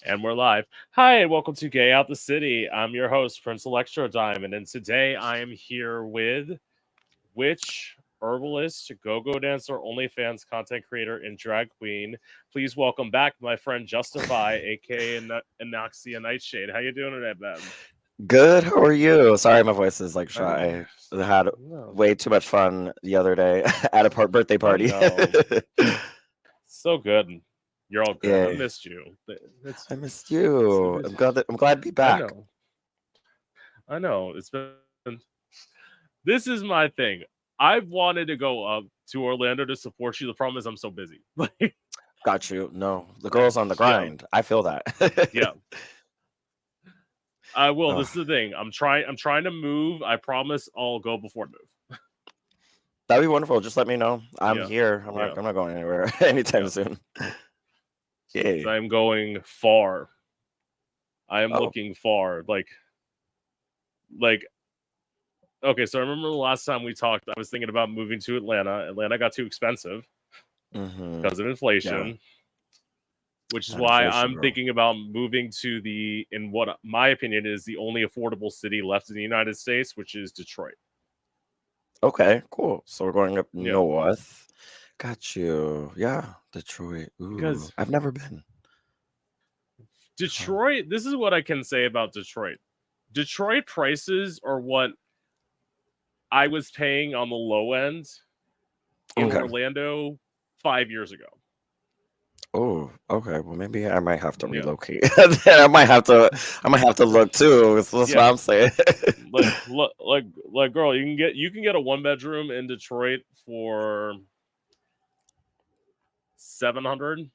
And we're live. Hi, and welcome to Gay Out the City. I'm your host, Prince Electro Diamond, and today I am here with witch, herbalist, go-go dancer, OnlyFans content creator, and drag queen. Please welcome back my friend Justify, aka Anoxia Nightshade. How you doing today, Ben? Good. How are you? Sorry, my voice is like I'm shy. I had no, way too much fun the other day at a birthday I party. know. So good. You're all good. I Yay! missed you. It's, I missed it's, you. it's I'm glad to be I back. know. I know. It's been. This is my thing. I've wanted to go up to Orlando to support you. The problem is I'm so busy. Like, Got you. No, the girl's on the yeah, grind. I feel that. yeah. I will. Oh, This is the thing. I'm trying to move. I promise I'll go before I move. that'd be wonderful. Just let me know. I'm Yeah, here. yeah, I'm not going anywhere anytime yeah. soon. Because Yay! I'm going far. I am Oh. looking far. Like. Okay, so I remember the last time we talked. I was thinking about moving to Atlanta. Atlanta got too expensive Mm-hmm. because of Yeah. inflation, which is That why inflation, I'm girl. thinking about moving to in what my opinion is the only affordable city left in the United States, which is Detroit. Okay. Cool. So we're going up Yeah, north. Got you. Yeah. Detroit. Ooh, because I've never been. Huh. Detroit. This is what I can say about Detroit. Detroit prices are what I was paying on the low end in Okay. Orlando 5 years ago. Oh, okay. Well, maybe I might have to Yeah, relocate. Then I might have to look too. That's what yeah. I'm saying. Like, girl, you can get a 1 bedroom in Detroit for 700,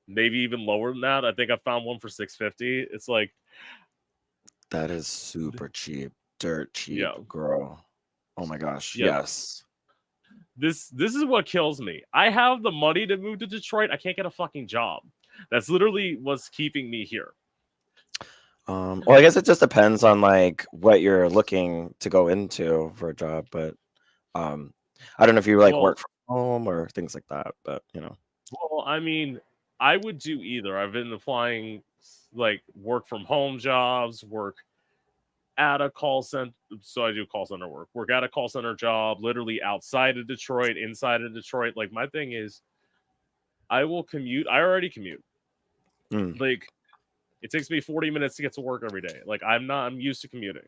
maybe even lower than that. I think I found one for 650. It's like, That is super cheap, dirt cheap, yeah, girl. Oh my gosh, yeah. yes. This is what kills me. I have the money to move to Detroit. I can't get a fucking job. That's literally what's keeping me here. Well, I guess it just depends on like what you're looking to go into for a job, but um, I don't know if you like Well, work from home or things like that, but I mean, I would do either. I've been applying like work from home jobs, work at a call center. So I do call center work. Work at a call center job, literally outside of Detroit, inside of Detroit. Like my thing is, I will commute. I already commute. mm, Like it takes me 40 minutes to get to work every day. Like I'm not. I'm used to commuting.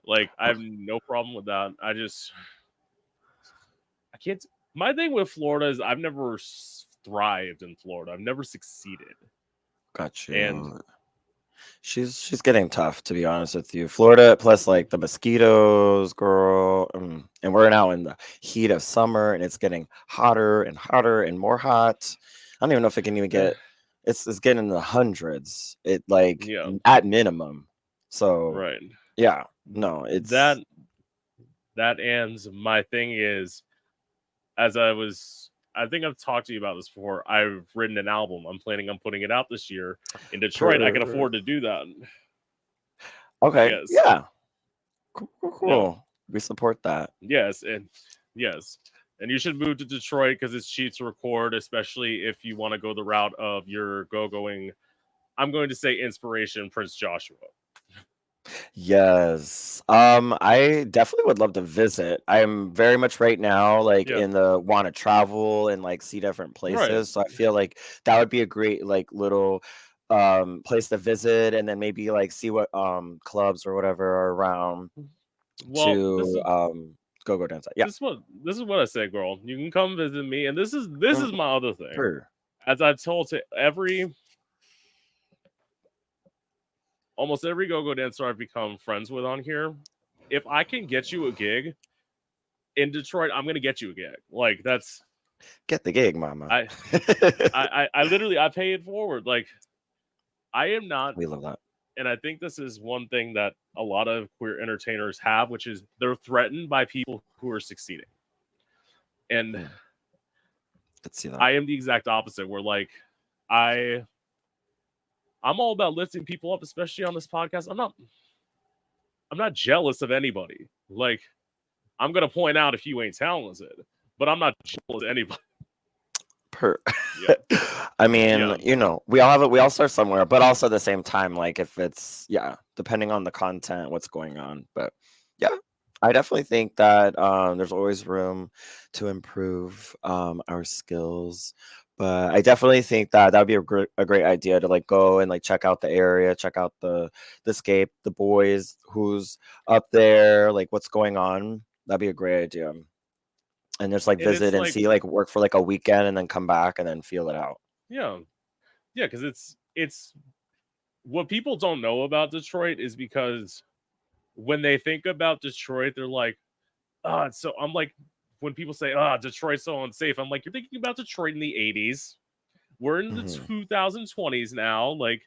Like I have no problem with that. I can't. My thing with Florida is I've never thrived in Florida. I've never succeeded. got And you. She's getting tough, to be honest with you. Florida, plus like the mosquitoes, girl, and we're now in the heat of summer, and it's getting hotter and more hot. I don't even know if it can even get. It's getting in the hundreds. It like yeah, at minimum. So right. yeah, no, That it's that ends. My thing is, as I think I've talked to you about this before. I've written an album. I'm planning on putting it out this year in Detroit. I can per afford to do that. okay, Yes, yeah, cool, cool, yeah, cool. We support that. yes, and yes. And you should move to Detroit because it's cheap to record, especially if you want to go the route of your going. I'm going to say inspiration, Prince Joshua. Yes. I definitely would love to visit. I'm very much right now like Yeah, in the want to travel and like see different right. places. So I feel like that would be a great like little place to visit and then maybe like see what clubs or whatever are around Well, to go dance at. Yeah. this is what I say, girl. You can come visit me, and this is Mm, my other thing. sure. As I've told to almost every go-go dancer I've become friends with on here, if I can get you a gig in Detroit, I'm gonna get you a gig. Like that's Get the gig, mama. I I literally I pay it forward. Like I am not, We love that. and I think this is one thing that a lot of queer entertainers have, which is they're threatened by people who are succeeding. And Mm, let's see that. I am the exact opposite, where like I I'm all about lifting people up, especially on this podcast. I'm not jealous of anybody. Like I'm gonna point out if you ain't talented, but I'm not jealous of anybody. per Yeah, I mean, yeah, we all have it, we all start somewhere, but also at the same time, like if it's yeah, depending on the content, what's going on. But yeah, I definitely think that there's always room to improve our skills. But I definitely think that that would be a great idea to like go and like check out the area, check out the scape, the boys, who's up there, like what's going on. That'd be a great idea. And just like and it's visit and like see, like work for like a weekend and then come back and then feel it out. yeah, yeah, because it's what people don't know about Detroit is because when they think about Detroit, they're like, ah, so I'm like, when people say, ah, Detroit's so unsafe, I'm like, you're thinking about Detroit in the 80s. We're in the Hmm. 2020s now. Like,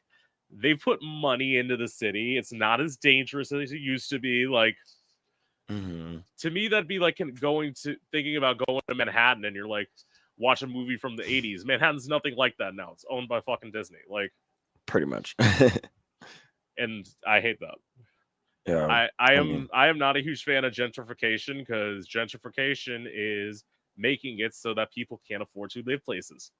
they put money into the city. It's not as dangerous as it used to be. Like, Hmm. to me, that'd be like thinking about going to Manhattan and you're like, watch a movie from the 80s. Manhattan's nothing like that now. It's owned by fucking Disney. Like, Pretty much. and I hate that. Yeah. I I mean, am I am not a huge fan of gentrification because gentrification is making it so that people can't afford to live places.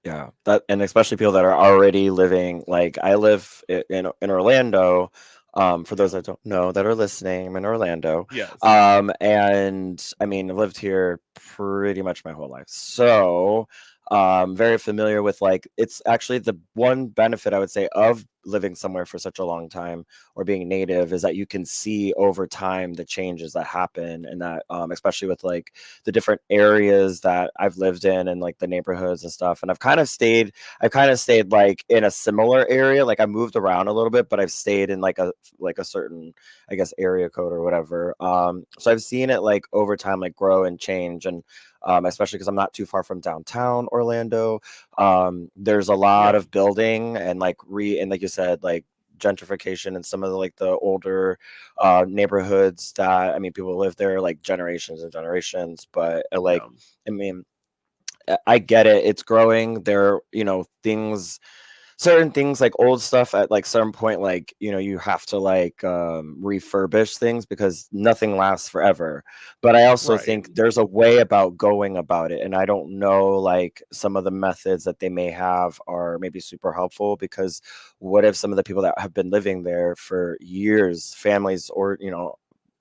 yeah. That and especially people that are already living like I live in Orlando. For those Yeah. that don't know that are listening, I'm in Orlando. Yes. And I mean, I've lived here pretty much my whole life. So, very familiar with like it's actually the one benefit I would say of living somewhere for such a long time or being native is that you can see over time the changes that happen and that especially with like the different areas that I've lived in and like the neighborhoods and stuff. And I've kind of stayed like in a similar area. Like I moved around a little bit, but I've stayed in like a certain, I guess, area code or whatever. So I've seen it like over time, like grow and change, and especially because I'm not too far from downtown Orlando. There's a lot Yeah. of building and and like you said, like gentrification and some of the like the older neighborhoods that I mean people live there like generations and generations. But Yeah. I mean I get it. It's growing. There, things, certain things like old stuff at like certain point, like, you have to like refurbish things because nothing lasts forever. But I also Right. think there's a way about going about it. And I don't know, like some of the methods that they may have are maybe super helpful because what if some of the people that have been living there for years, families, or,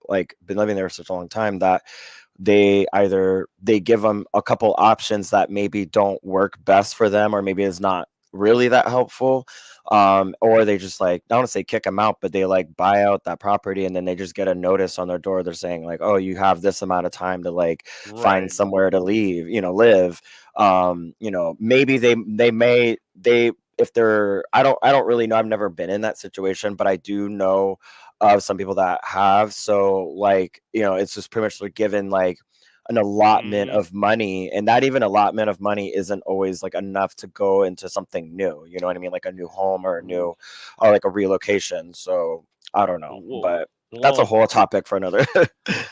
like been living there for such a long time that they give them a couple options that maybe don't work best for them or maybe is not really that helpful, or they just like I don't want to say kick them out but they like buy out that property and then they just get a notice on their door. They're saying like, oh, you have this amount of time to like find Right. somewhere to live. Maybe they if they're I don't really know. I've never been in that situation, but I do know of some people that have. So like, it's just pretty much like given like an allotment Mm, of money, and that even allotment of money isn't always like enough to go into something new. You know what I mean? Like a new home or a new or like a relocation. So I don't know, well, but that's a well, whole topic for another.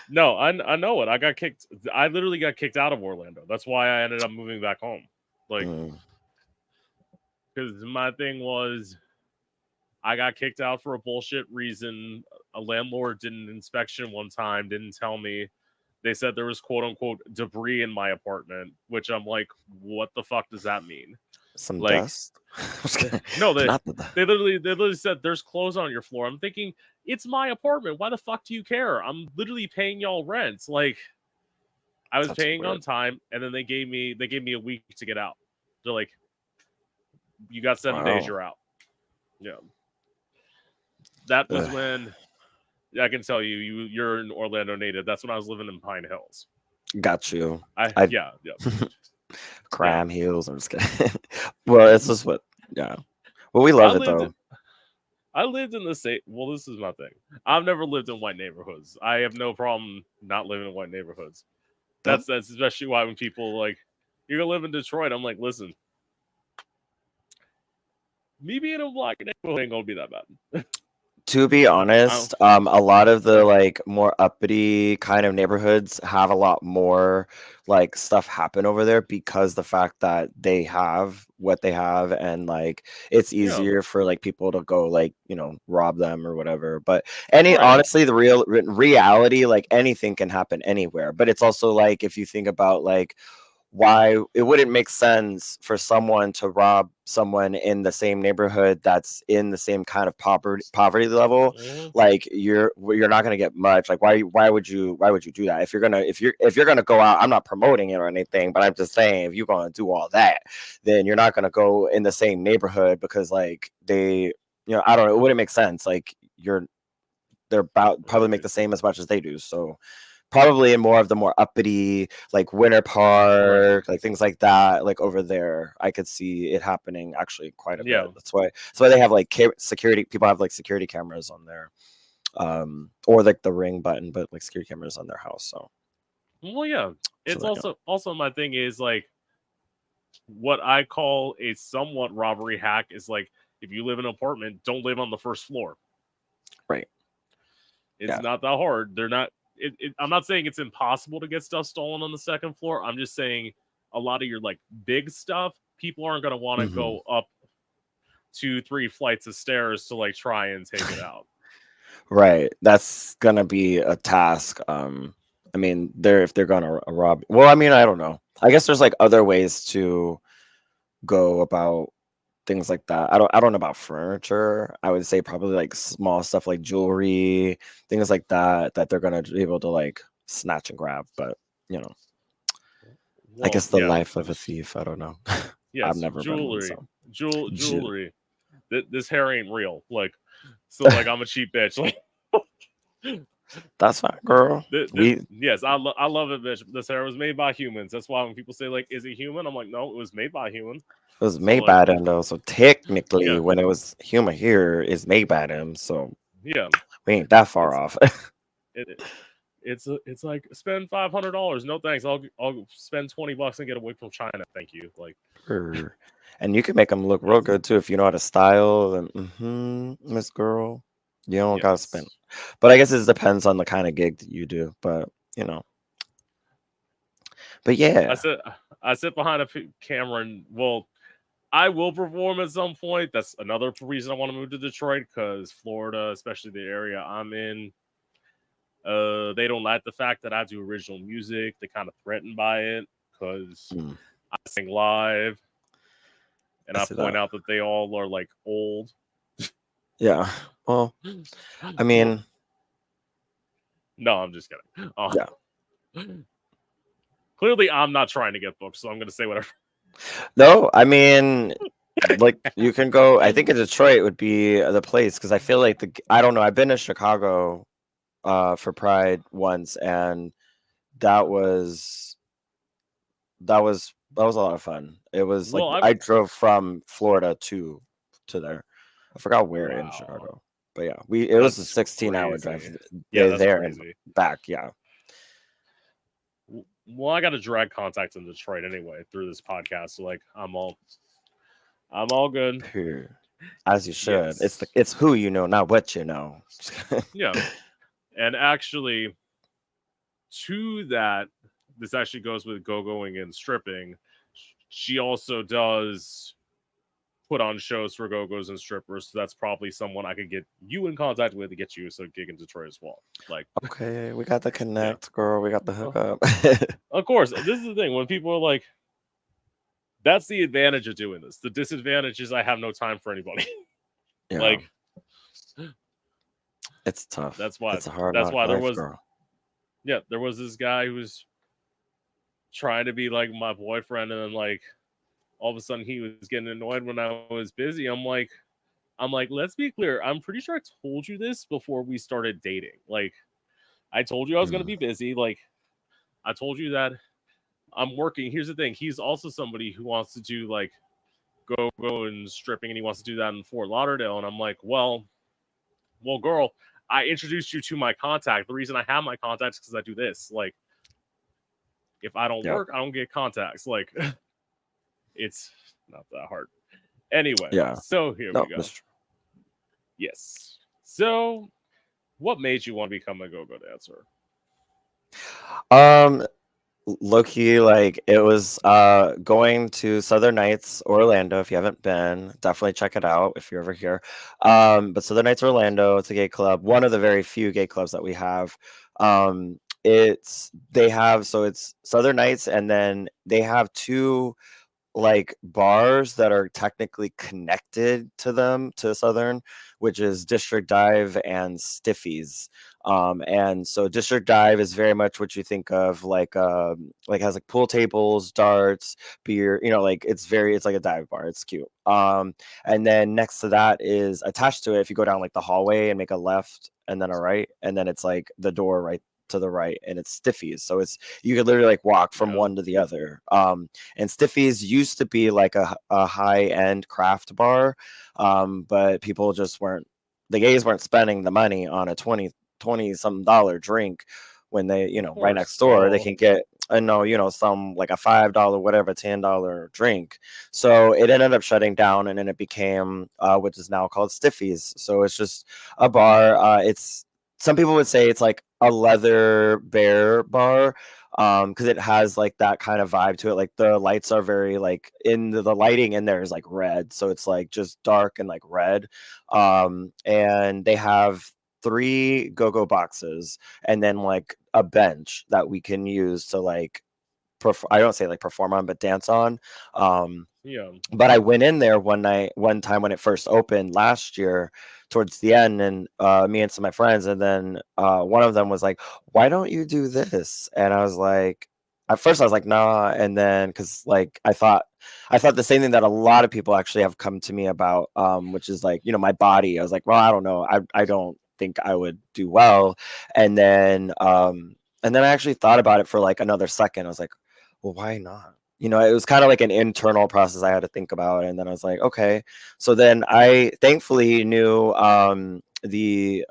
no, I know it. I got kicked. I literally got kicked out of Orlando. That's why I ended up moving back home. Like, Mm, because my thing was I got kicked out for a bullshit reason. A landlord did an inspection one time, didn't tell me. They said there was quote unquote debris in my apartment, which I'm like, what the fuck does that mean? some Like, dust. Just kidding. no, Not the they literally said there's clothes on your floor. I'm thinking it's my apartment. Why the fuck do you care? I'm literally paying y'all rent. Like, I was That's paying on weird. time, and then they gave me a week to get out. They're like, you got 7 days, Wow. you're out. Yeah, that was Ugh, when I can tell you're an Orlando native. That's when I was living in Pine Hills. got you. I I yeah yeah yeah. Cram heels. I'm just kidding. Well, it's just what. Yeah. Well, we I love it lived though. I lived in the state. Well, this is my thing. I've never lived in white neighborhoods. I have no problem not living in white neighborhoods. That, That's especially why when people like you're gonna live in Detroit, I'm like, listen, me being in a black neighborhood ain't gonna be that bad. to be I, honest, a lot of the like more uppity kind of neighborhoods have a lot more like stuff happen over there because the fact that they have what they have and like it's yeah, easier for like people to go like rob them or whatever. But any right. honestly, the reality, like anything can happen anywhere. But it's also like if you think about like why it wouldn't make sense for someone to rob someone in the same neighborhood that's in the same kind of poverty level. Mhm. Like you're not going to get much. Like why would you do that? If you're going to go out, I'm not promoting it or anything, but I'm just saying if you're going to do all that, then you're not going to go in the same neighborhood because like I don't know, it wouldn't make sense. Like they're about probably make Right. the same as much as they do. So probably in more of the more uppity, like Winter Right. Park, like things like that, like over there, I could see it happening actually quite a bit. Yeah. That's why they have like security. People have like security cameras on there, or like the ring button, but like security cameras on their house. Well, yeah. So It's that also my thing is like what I call a somewhat robbery hack is like if you live in an apartment, don't live on the first floor. right, It's yeah, not that hard. They're not. I'm not saying it's impossible to get stuff stolen on the second floor. I'm just saying a lot of your like big stuff, people aren't going to want to hmm go up 2, 3 flights of stairs to like try and take it out. right. That's gonna be a task. I mean, if they're gonna rob. Well, I mean, I don't know. I guess there's like other ways to go about things like that. I don't know about furniture. I would say probably like small stuff like jewelry, things like that they're gonna be able to like snatch and grab. But you know, I Well, guess the yeah, life of a thief. I don't know. I've yes, never been one, jewelry, so Ju- jewelry. This hair ain't real. Like, so like I'm a cheap bitch. Like, that's fine, girl. We yes, I love it, bitch. This hair was made by humans. That's why when people say like, "Is it human?" I'm like, no, it was made by human. It was So made like, by them though, so technically, yeah, when it was human here, it's made by them. So yeah. we ain't that far It's off. it, it's like spend $500. No thanks. I'll spend $20 and get a wig from China. Thank you. Like Sure. And you can make them look real yes, good too if you know how to style. And Miss Girl, you don't gotta spend. yes. But I guess it depends on the kind of gig that you do. But you know, but I yeah, sit I sit behind a camera and well, I will perform at some point. That's another reason I want to move to Detroit because Florida, especially the area I'm in, they don't like the fact that I do original music. They kind of threatened by it because mm, I sing live and I I see point that. out that they all are like old. Yeah. Well, I Well, mean, no, I'm just kidding. yeah. Clearly, I'm not trying to get booked, so I'm going to say whatever. No, I mean, like you can go. I think in Detroit would be the place because I feel like I don't know. I've been to Chicago for Pride once, and that was that was a lot of fun. It was like Well, I've I drove from Florida to there. I forgot where in wow, Chicago, but yeah, it was a that's 16-hour drive crazy. Yeah, there that's and crazy. back. Yeah. Well, I got a direct contact in Detroit anyway through this podcast, so like I'm all good. Here. As you should. Yes, It's who you know, not what you know. yeah, and actually, to that, this actually goes with go-going and stripping. She also does put on shows for go-go's and strippers, so that's probably someone I could get you in contact with to get you a gig in Detroit as well. Like, Okay, we got the yeah, connect, girl. We got the uh, hookup. of course. This is the thing when people are like, "That's the advantage of doing this." The disadvantage is I have no time for anybody. Yeah, Like, it's tough. that's why. It's a hard That's knock why there life, was girl. there was this guy who was trying to be like my boyfriend, and then like all of a sudden he was getting annoyed when I was busy. I'm like, let's be clear. I'm pretty sure I told you this before we started dating. Like, I told you I was gonna Mm, be busy. Like, I told you that I'm working. Here's the thing. He's also somebody who wants to do like go and stripping, and he wants to do that in Fort Lauderdale. And I'm like, well, girl, I introduced you to my contact. The reason I have my contacts because I do this. Like, if I don't yeah, work, I don't get contacts. Like, it's not that hard. Anyway, yeah. so here No, we go. that's true. Yes. So, what made you want to become a go-go dancer? Um, Low key, like it was going to Southern Nights Orlando. If you haven't been, definitely check it out if you're ever here. But Southern Nights Orlando, it's a gay club, one of the very few gay clubs that we have. they have, so it's Southern Nights, and then they have two like bars that are technically connected to them to Southern, which is District Dive and Stiffies. And so District Dive is very much what you think of, like has like pool tables, darts, beer, like it's like a dive bar. It's cute. And then next to that is attached to it, if you go down like the hallway and make a left and then a right, and then it's like the door right to the right, and it's Stiffies. So it's you could literally like walk from Yeah. one to the other. And Stiffies used to be like a high end craft bar, but people just weren't the gays weren't spending the money on a 20 some dollar drink when they, Of right course. next door they Well, can get some like a $5 whatever $10 drink. So it ended up shutting down, and then it became what is now called Stiffies. So it's just a bar. It's Some people would say it's like a leather bear bar, because it has like that kind of vibe to it. Like the lights are very like the lighting in there is like red, so it's like just dark and like red. And they have three go-go boxes, and then like a bench that we can use to like I don't say like perform on, but dance on. um yeah. but I went in there one time when it first opened last year, towards the end, and me and some of my friends, and then one of them was like, "Why don't you do this?" And I was like, at first I was like, "Nah," and then because like I thought the same thing that a lot of people actually have come to me about, which is like my body. I was like, "Well, I don't know. I don't think I would do well," and then I actually thought about it for like another second. I was like, "Well, why not?" It was kind of like an internal process I had to think about. And then I was like, okay. So then I thankfully knew she's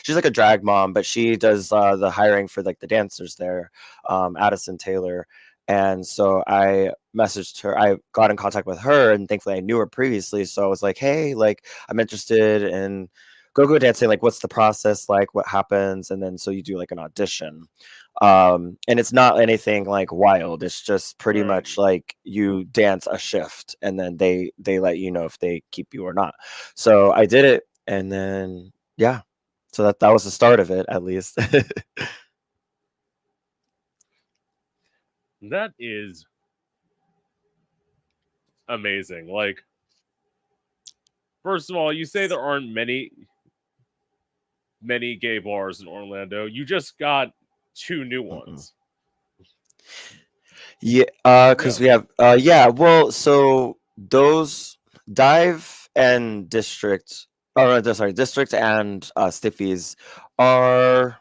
like a drag mom, but she does the hiring for like the dancers there, Addison Taylor. And so I messaged her. I got in contact with her, and thankfully I knew her previously. So I was like, hey, like I'm interested in go dancing. Like, what's the process like? What happens? And then so you do like an audition, and it's not anything like wild. It's just pretty Right. much like you dance a shift, and then they let you know if they keep you or not. So I did it, and then yeah, so that was the start of it, at least. That is amazing. Like, first of all, you say there aren't many gay bars in Orlando. You just got two new Mm-mm. ones. Yeah, Yeah. because we have yeah, well, so those Dive and District, oh no, sorry, District and Stiffies are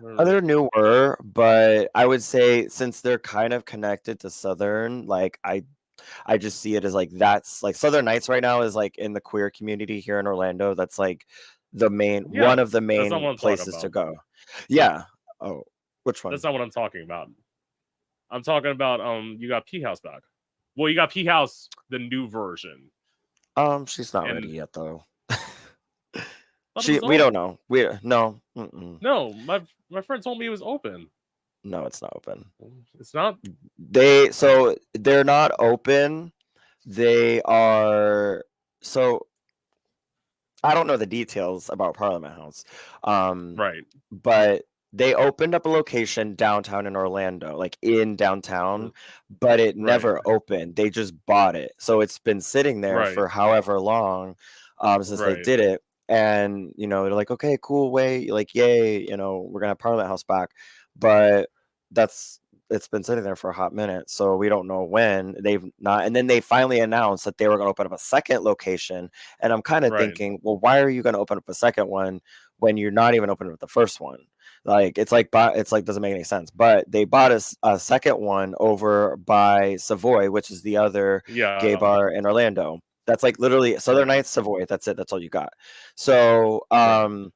Mm, they're newer, but I would say since they're kind of connected to Southern, like I just see it as like that's like Southern Nights right now is like in the queer community here in Orlando. That's like yeah. one of the That's not what main I'm talking places to about. go. Yeah. Oh, which That's one? not what I'm talking about. I'm talking about you got P House back. Well, you got P House the new version, She's not ready and yet though. I thought it was We don't open. know. We no. Mm-mm. No, my friend told me it was open. No, it's not open. It's not. They're not open. They are so I don't know the details about Parliament House, um, Right. but they opened up a location downtown in Orlando, like in downtown, R- but it Right. never opened. They just bought it, so it's been sitting there Right. for however long, since they Right. did it. And they're like, okay, cool, way, like, yay, we're gonna have Parliament House back, but that's it's been sitting there for a hot minute, so we don't know when. They've not, and then they finally announced that they were going to open up a second location, and I'm kind of Right. thinking, well, why are you going to open up a second one when you're not even opening up the first one? Like it's like doesn't make any sense. But they bought a second one over by Savoy, which is the other gay Yeah. bar in Orlando. That's like literally Southern Right. Nights, Savoy. That's it. That's all you got. So Right.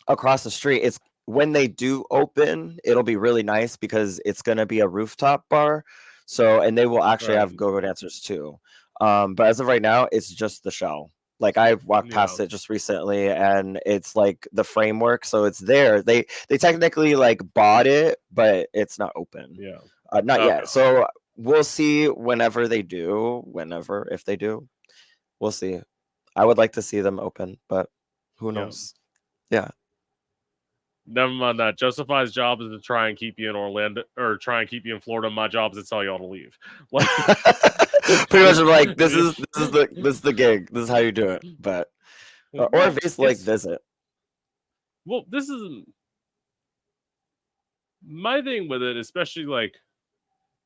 across the street, it's when they do open, it'll be really nice because it's going to be a rooftop bar. So, and they will actually Right. have go-go dancers too. But as of right now, it's just the shell. Like I walked Yeah. past it just recently, and it's like the framework, so it's there. They technically like bought it, but it's not open, Yeah. not Okay. yet. So we'll see whenever they do, whenever if they do, we'll see. I would like to see them open, but who Yeah. knows? Yeah. Never mind that. Justify's job is to try and keep you in Orlando or try and keep you in Florida. My job is to tell y'all to leave. Like, Pretty much, I'm like, this is the gig. This is how you do it. But or well, visit, like it's visit. this is my thing with it, especially like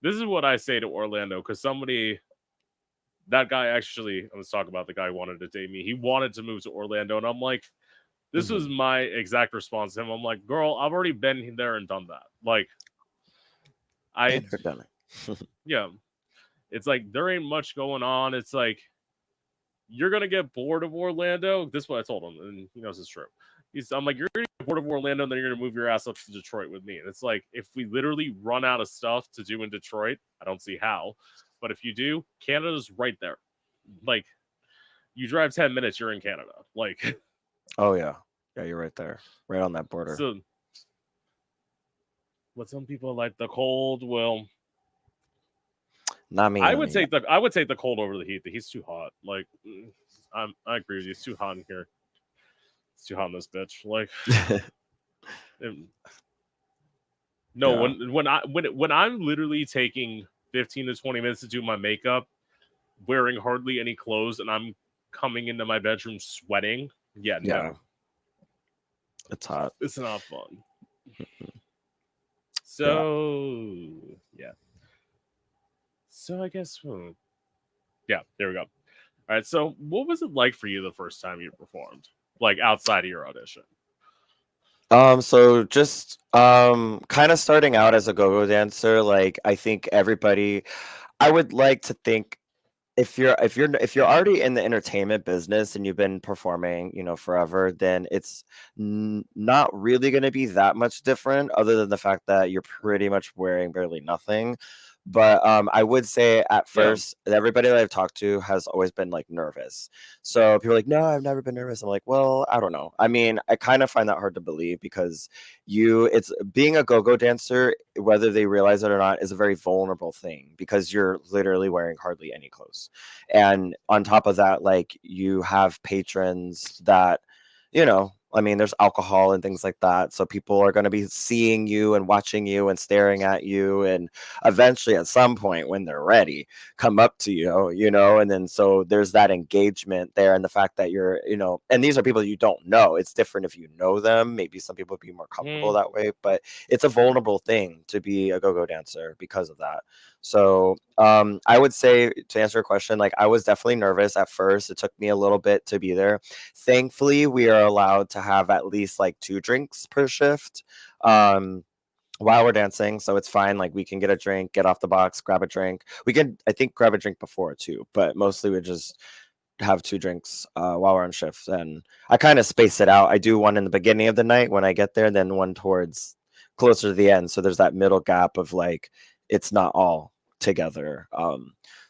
this is what I say to Orlando because somebody that guy actually let's talk about the guy who wanted to date me. He wanted to move to Orlando, and I'm like, this was Mhm. my exact response to him. I'm like, girl, I've already been there and done that. Like, I Been there, done it. yeah, it's like there ain't much going on. It's like you're gonna get bored of Orlando. This is what I told him, and he knows it's true. I'm like, you're gonna get bored of Orlando, and then you're gonna move your ass up to Detroit with me. And it's like, if we literally run out of stuff to do in Detroit, I don't see how. But if you do, Canada's right there. Like, you drive 10 minutes, you're in Canada. Like, Oh yeah, yeah, you're right there, right on that border. so what some people like the cold. Well, Not me. I I would mean, take the cold over the heat. The heat's too hot. Like, I agree with you. It's too hot in here. It's too hot in this bitch. Like, it, no, yeah, when I'm literally taking 15 to 20 minutes to do my makeup, wearing hardly any clothes, and I'm coming into my bedroom sweating. Yeah, yeah, no, it's hot. it's not fun. Yeah. So yeah, so I guess yeah, there we go. All right, so what was it like for you the first time you performed, like outside of your audition? So just kind of starting out as a go-go dancer, like I think everybody, I would like to think if you're already in the entertainment business and you've been performing, forever, then it's not really going to be that much different, other than the fact that you're pretty much wearing barely nothing. But I would say at Yeah. first, everybody that I've talked to has always been like nervous. So people are like, no, I've never been nervous. I'm like, well, I don't know. I mean, I kind of find that hard to believe because it's being a go-go dancer, whether they realize it or not, is a very vulnerable thing because you're literally wearing hardly any clothes. And on top of that, like you have patrons that, I mean, there's alcohol and things like that. So people are going to be seeing you and watching you and staring at you. And eventually, at some point, when they're ready, come up to you, and then so there's that engagement there. And the fact that you're, and these are people you don't know. It's different if you know them. Maybe some people would be more comfortable Mm, that way, but it's a vulnerable thing to be a go go dancer because of that. So I would say, to answer your question, like I was definitely nervous at first. It took me a little bit to be there. Thankfully, we are allowed to have at least like 2 drinks per shift. While we're dancing, so it's fine. Like we can get a drink, get off the box, grab a drink. We can, I think, grab a drink before too, but mostly we just have 2 drinks while we're on shift. And I kind of space it out. I do one in the beginning of the night when I get there, and then one towards closer to the end. So there's that middle gap of like it's not all together.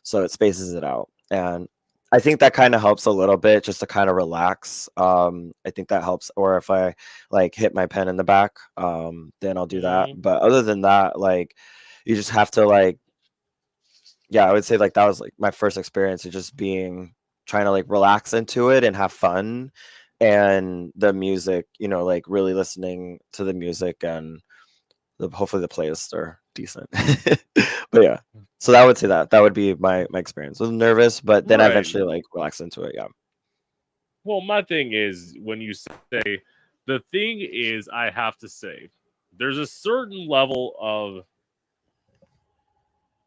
So it spaces it out. And I think that kind of helps a little bit just to kind of relax. I think that helps. Or if I like hit my pen in the back, then I'll do that. mm, But other than that, like you just have to like, yeah, I would say like that was like my first experience of just being trying to like relax into it and have fun, and the music, like really listening to the music, and hopefully the playlists are decent. But yeah, so that would say that would be my experience. I was nervous, but then I right. eventually like relaxed into it. Yeah. Well, my thing is when you say the thing is, I have to say, there's a certain level of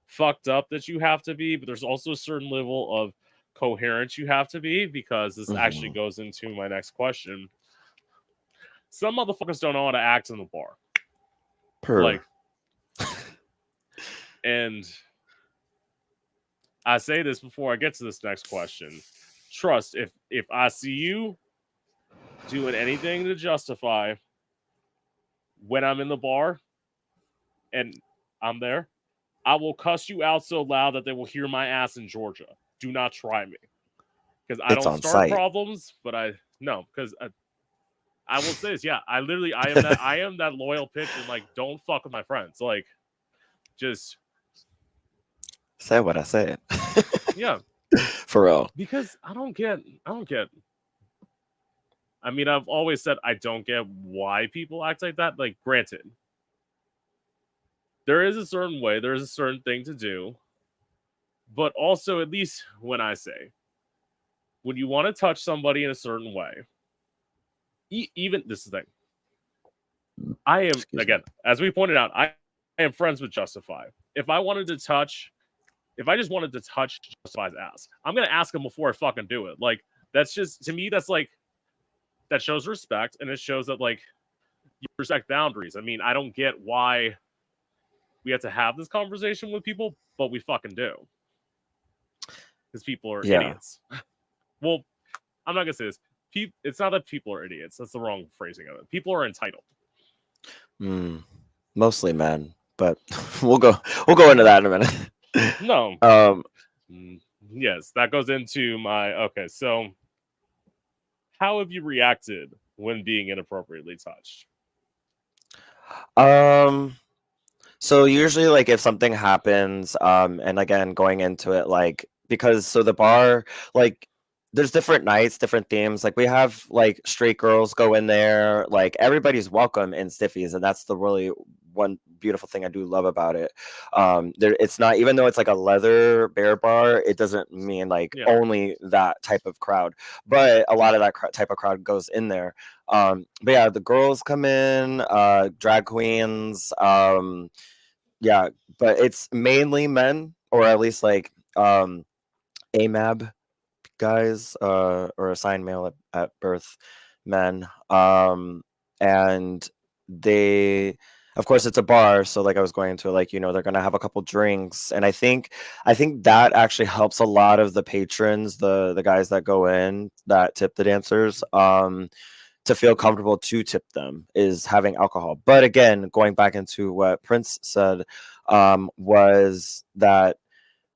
fucked up that you have to be, but there's also a certain level of coherence you have to be because this actually Hmm. goes into my next question. Some motherfuckers don't know how to act in the bar. Per. Like, and I say this before I get to this next question. Trust, if I see you doing anything to justify when I'm in the bar and I'm there, I will cuss you out so loud that they will hear my ass in Georgia. Do not try me. Because I It's don't on start site. problems, but no, because I will say this, yeah, I am that loyal pitch and like don't fuck with my friends. Like just Said what I said. yeah. For real. Because I don't get I mean, I've always said I don't get why people act like that. Like, granted, there is a certain way, there is a certain thing to do, but also, at least when I say, when you want to touch somebody in a certain way, even this is the thing. I am, Excuse me. again, as we pointed out, I am friends with Justify. If I wanted to touch, if I just wanted to touch Justify's ass, I'm gonna ask him before I fucking do it. Like, that's just, to me, that's like, that shows respect, and it shows that, like, you respect boundaries. I mean, I don't get why we have to have this conversation with people, but we fucking do. Because people are Yeah. idiots. Well, I'm not gonna say this. It's not that people are idiots. That's the wrong phrasing of it. People are entitled. Mostly men, but we'll go into that in a minute. No. um Yes, that goes into my okay. So, how have you reacted when being inappropriately touched? um So usually, like, if something happens, and again, going into it, like, because so the bar, like, there's different nights, different themes. Like, we have like straight girls go in there, like everybody's welcome in Stiffies, and that's the really one beautiful thing I do love about it. There, it's not, even though it's like a leather bear bar, it doesn't mean like Yeah. only that type of crowd, but a lot of that type of crowd goes in there. But yeah, the girls come in, drag queens, yeah, but it's mainly men, or at least like AMAB guys, or assigned male at birth men. And they, of course, it's a bar, so like I was going into, like, they're gonna have a couple drinks, and I think that actually helps a lot of the patrons, the guys that go in that tip the dancers. To feel comfortable to tip them is having alcohol. But again, going back into what Prince said, was that,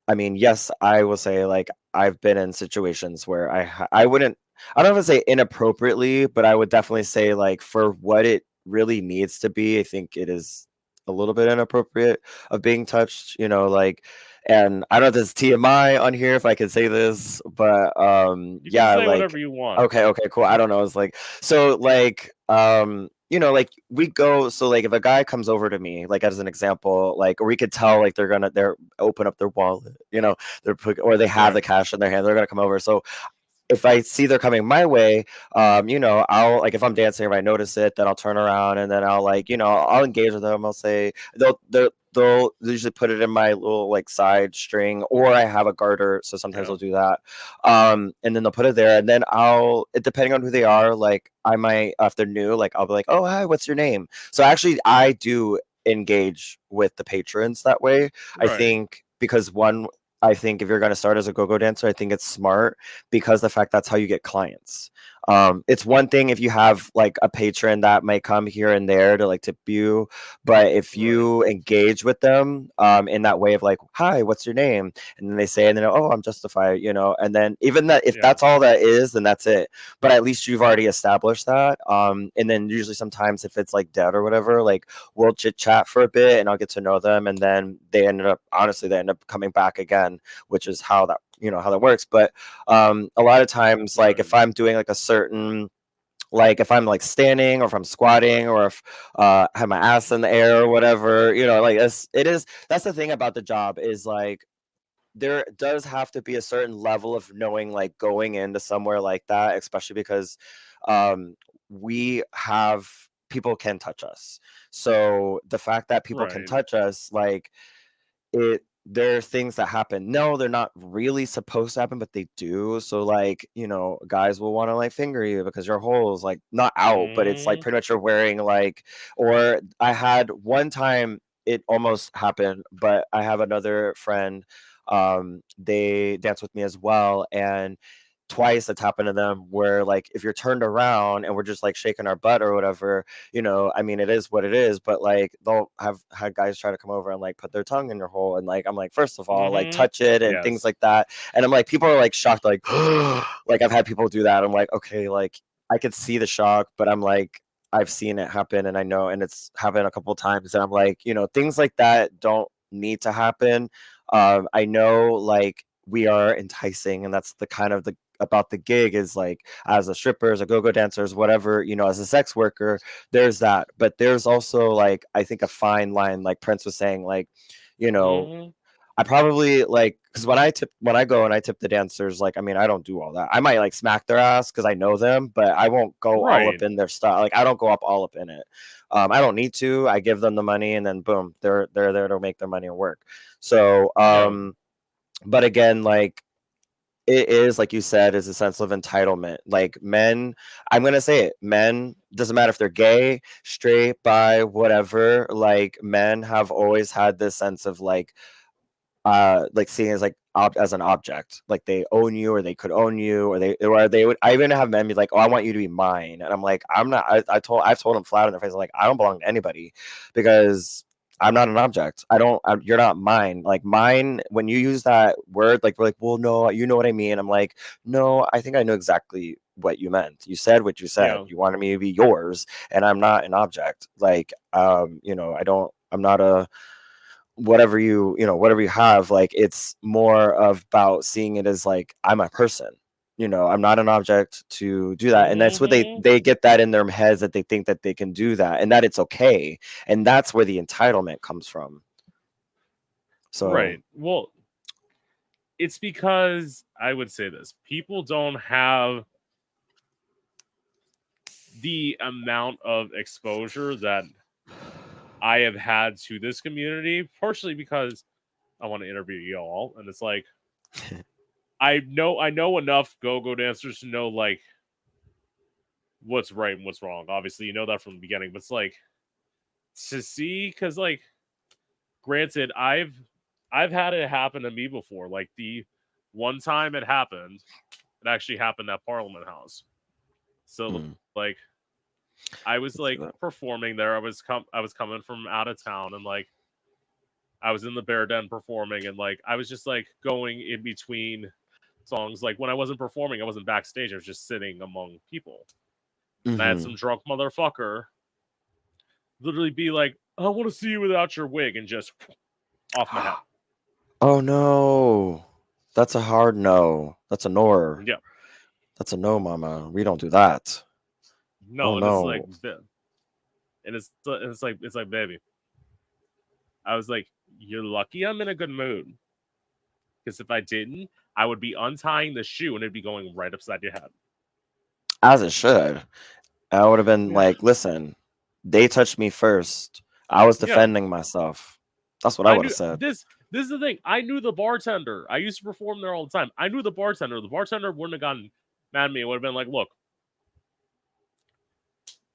I mean, yes, I will say, like, I've been in situations where I wouldn't, I don't know if I say inappropriately, but I would definitely say, like, for what it really needs to be, I think it is a little bit inappropriate of being touched, like, and I don't know if this is TMI on here, if I can say this, but You can yeah, say like, whatever you want. okay, cool. I don't know. It's like, so like, like we go, so like if a guy comes over to me, like as an example, like, or we could tell like they're open up their wallet, or they have Right. the cash in their hand, they're gonna come over. So if I see they're coming my way, I'll, like, if I'm dancing, if I notice it, then I'll turn around and then I'll, like, I'll engage with them. I'll say they'll usually put it in my little like side string, or I have a garter, so sometimes Yeah. I'll do that. And then they'll put it there, and then depending on who they are, like I might, if they're new, like I'll be like, oh hi, what's your name? So actually, I do engage with the patrons that way. I Right. think because one. I think if you're going to start as a go-go dancer, I think it's smart because the fact that's how you get clients. It's one thing if you have like a patron that might come here and there to like tip you, but if Right. you engage with them in that way of like, hi, what's your name? And then they say, and then, oh, I'm Justified, and then even that, if Yeah. that's all that is, then that's it. But at least you've already established that. And then usually sometimes if it's like dead or whatever, like we'll chit chat for a bit and I'll get to know them. And then they end up coming back again, which is how that, how that works. But a lot of times, like Right. if I'm doing like a certain, like if I'm like standing or if I'm squatting or if I have my ass in the air or whatever, like that's the thing about the job is like there does have to be a certain level of knowing, like going into somewhere like that, especially because um we have, people can touch us. So the fact that people can Right. touch us, like, there are things that happen. No, they're not really supposed to happen, but they do. So like, guys will want to like finger you because your hole is like not out, but it's like Mm, pretty much you're wearing like, or I had one time it almost happened, but I have another friend, they dance with me as well, and twice it's happened to them where like if you're turned around and we're just like shaking our butt or whatever, I mean, it is what it is, but like they'll have had guys try to come over and like put their tongue in your hole, and like I'm like, first of all, like mm-hmm. touch it and things Yes. like that. And I'm like, people are like shocked, like like I've had people do that. I'm like, okay, like I could see the shock, but I'm like, I've seen it happen and I know, and it's happened a couple of times, and I'm like, things like that don't need to happen. I know, like, we are enticing, and that's the kind of the about the gig is like as a stripper, as a go-go dancers, whatever, as a sex worker, there's that. But there's also like I think a fine line, like Prince was saying, like, you know, Hmm. I probably like because when I go and I tip the dancers, like I mean I don't do all that. I might like smack their ass because I know them, but I won't go all up Right. in their stuff. Like I don't go up all up in it. I don't need to. I give them the money and then boom, they're there to make their money and work. So Yeah. but again, like it is like you said, is a sense of entitlement. Like men, I'm gonna say it, men, doesn't matter if they're gay, straight, bi, whatever, like men have always had this sense of like seeing as like as an object, like they own you or they could own you or they would. I even have men be like, oh, I want you to be mine, and I'm like, I'm not. I've told them flat in their face, like I don't belong to anybody because I'm not an object. You're not mine. Like mine, when you use that word, like we're like, well, no, you know what I mean. I'm like, no, I think I know exactly what you meant. You said what you said. Yeah. You wanted me to be yours, and I'm not an object. Like, I don't. I'm not a whatever you have. Like it's more of about seeing it as like I'm a person. I'm not an object to do that, and that's what they Hmm. they get that in their heads, that they think that they can do that and that it's okay, and that's where the entitlement comes from. So Right. Well, it's because I would say this: people don't have the amount of exposure that I have had to this community, partially because I want to interview y'all, and it's like I know enough go-go dancers to know like what's right and what's wrong. Obviously, you know that from the beginning, but it's like to see because like granted, I've had it happen to me before. Like the one time it happened, it actually happened at Parliament House. So mm, like I was let's see like that. performing there. I was coming from out of town and like I was in the Bear Den performing and like I was just like going in between songs. Like when I wasn't performing, I wasn't backstage. I was just sitting among people. And I had Mhm. some drunk motherfucker literally be like, "I want to see you without your wig," and just off my head. Oh no, that's a hard no. That's a nor. Yeah, That's a no, mama. We don't do that. Oh no, and it's like, no. and it's like, baby. I was like, "You're lucky I'm in a good mood, because if I didn't, I would be untying the shoe and it'd be going right upside your head." As it should. I would have been Yeah, like, listen, they touched me first. I was yeah. defending myself. That's what I I would knew have said. this. This is the thing. I knew the bartender. I used to perform there all the time. I knew the bartender. The bartender wouldn't have gotten mad at me. It would have been like, "Look,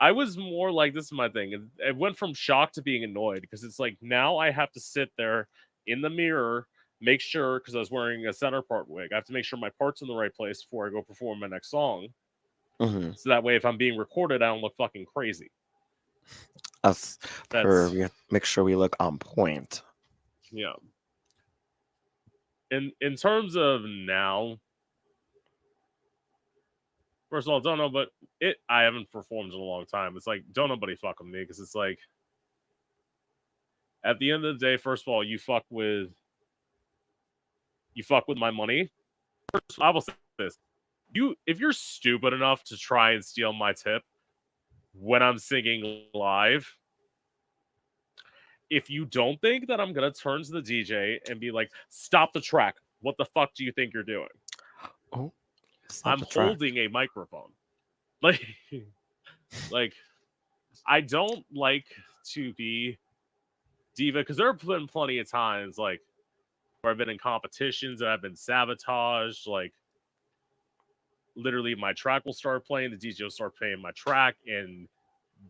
I was more like this is my thing." It went from shock to being annoyed because it's like now I have to sit there in the mirror, make sure because I was wearing a center part wig. I have to make sure my part's in the right place before I go perform my next song. Hmm. So that way, if I'm being recorded, I don't look fucking crazy. Us per That's we have to make sure we look on point. yeah. In terms of now, first of all, don't know, but I haven't performed in a long time. It's like don't nobody fuck with me because it's like at the end of the day, first of all, you fuck with my money. First, I will say this: if you're stupid enough to try and steal my tip when I'm singing live, if you don't think that I'm gonna turn to the DJ and be like, "Stop the track! What the fuck do you think you're doing?" Oh, stop I'm the track. holding a microphone. Like, like I don't like to be diva because there have been plenty of times like where I've been in competitions and I've been sabotaged. Like literally, my track will start playing, the DJ will start playing my track, and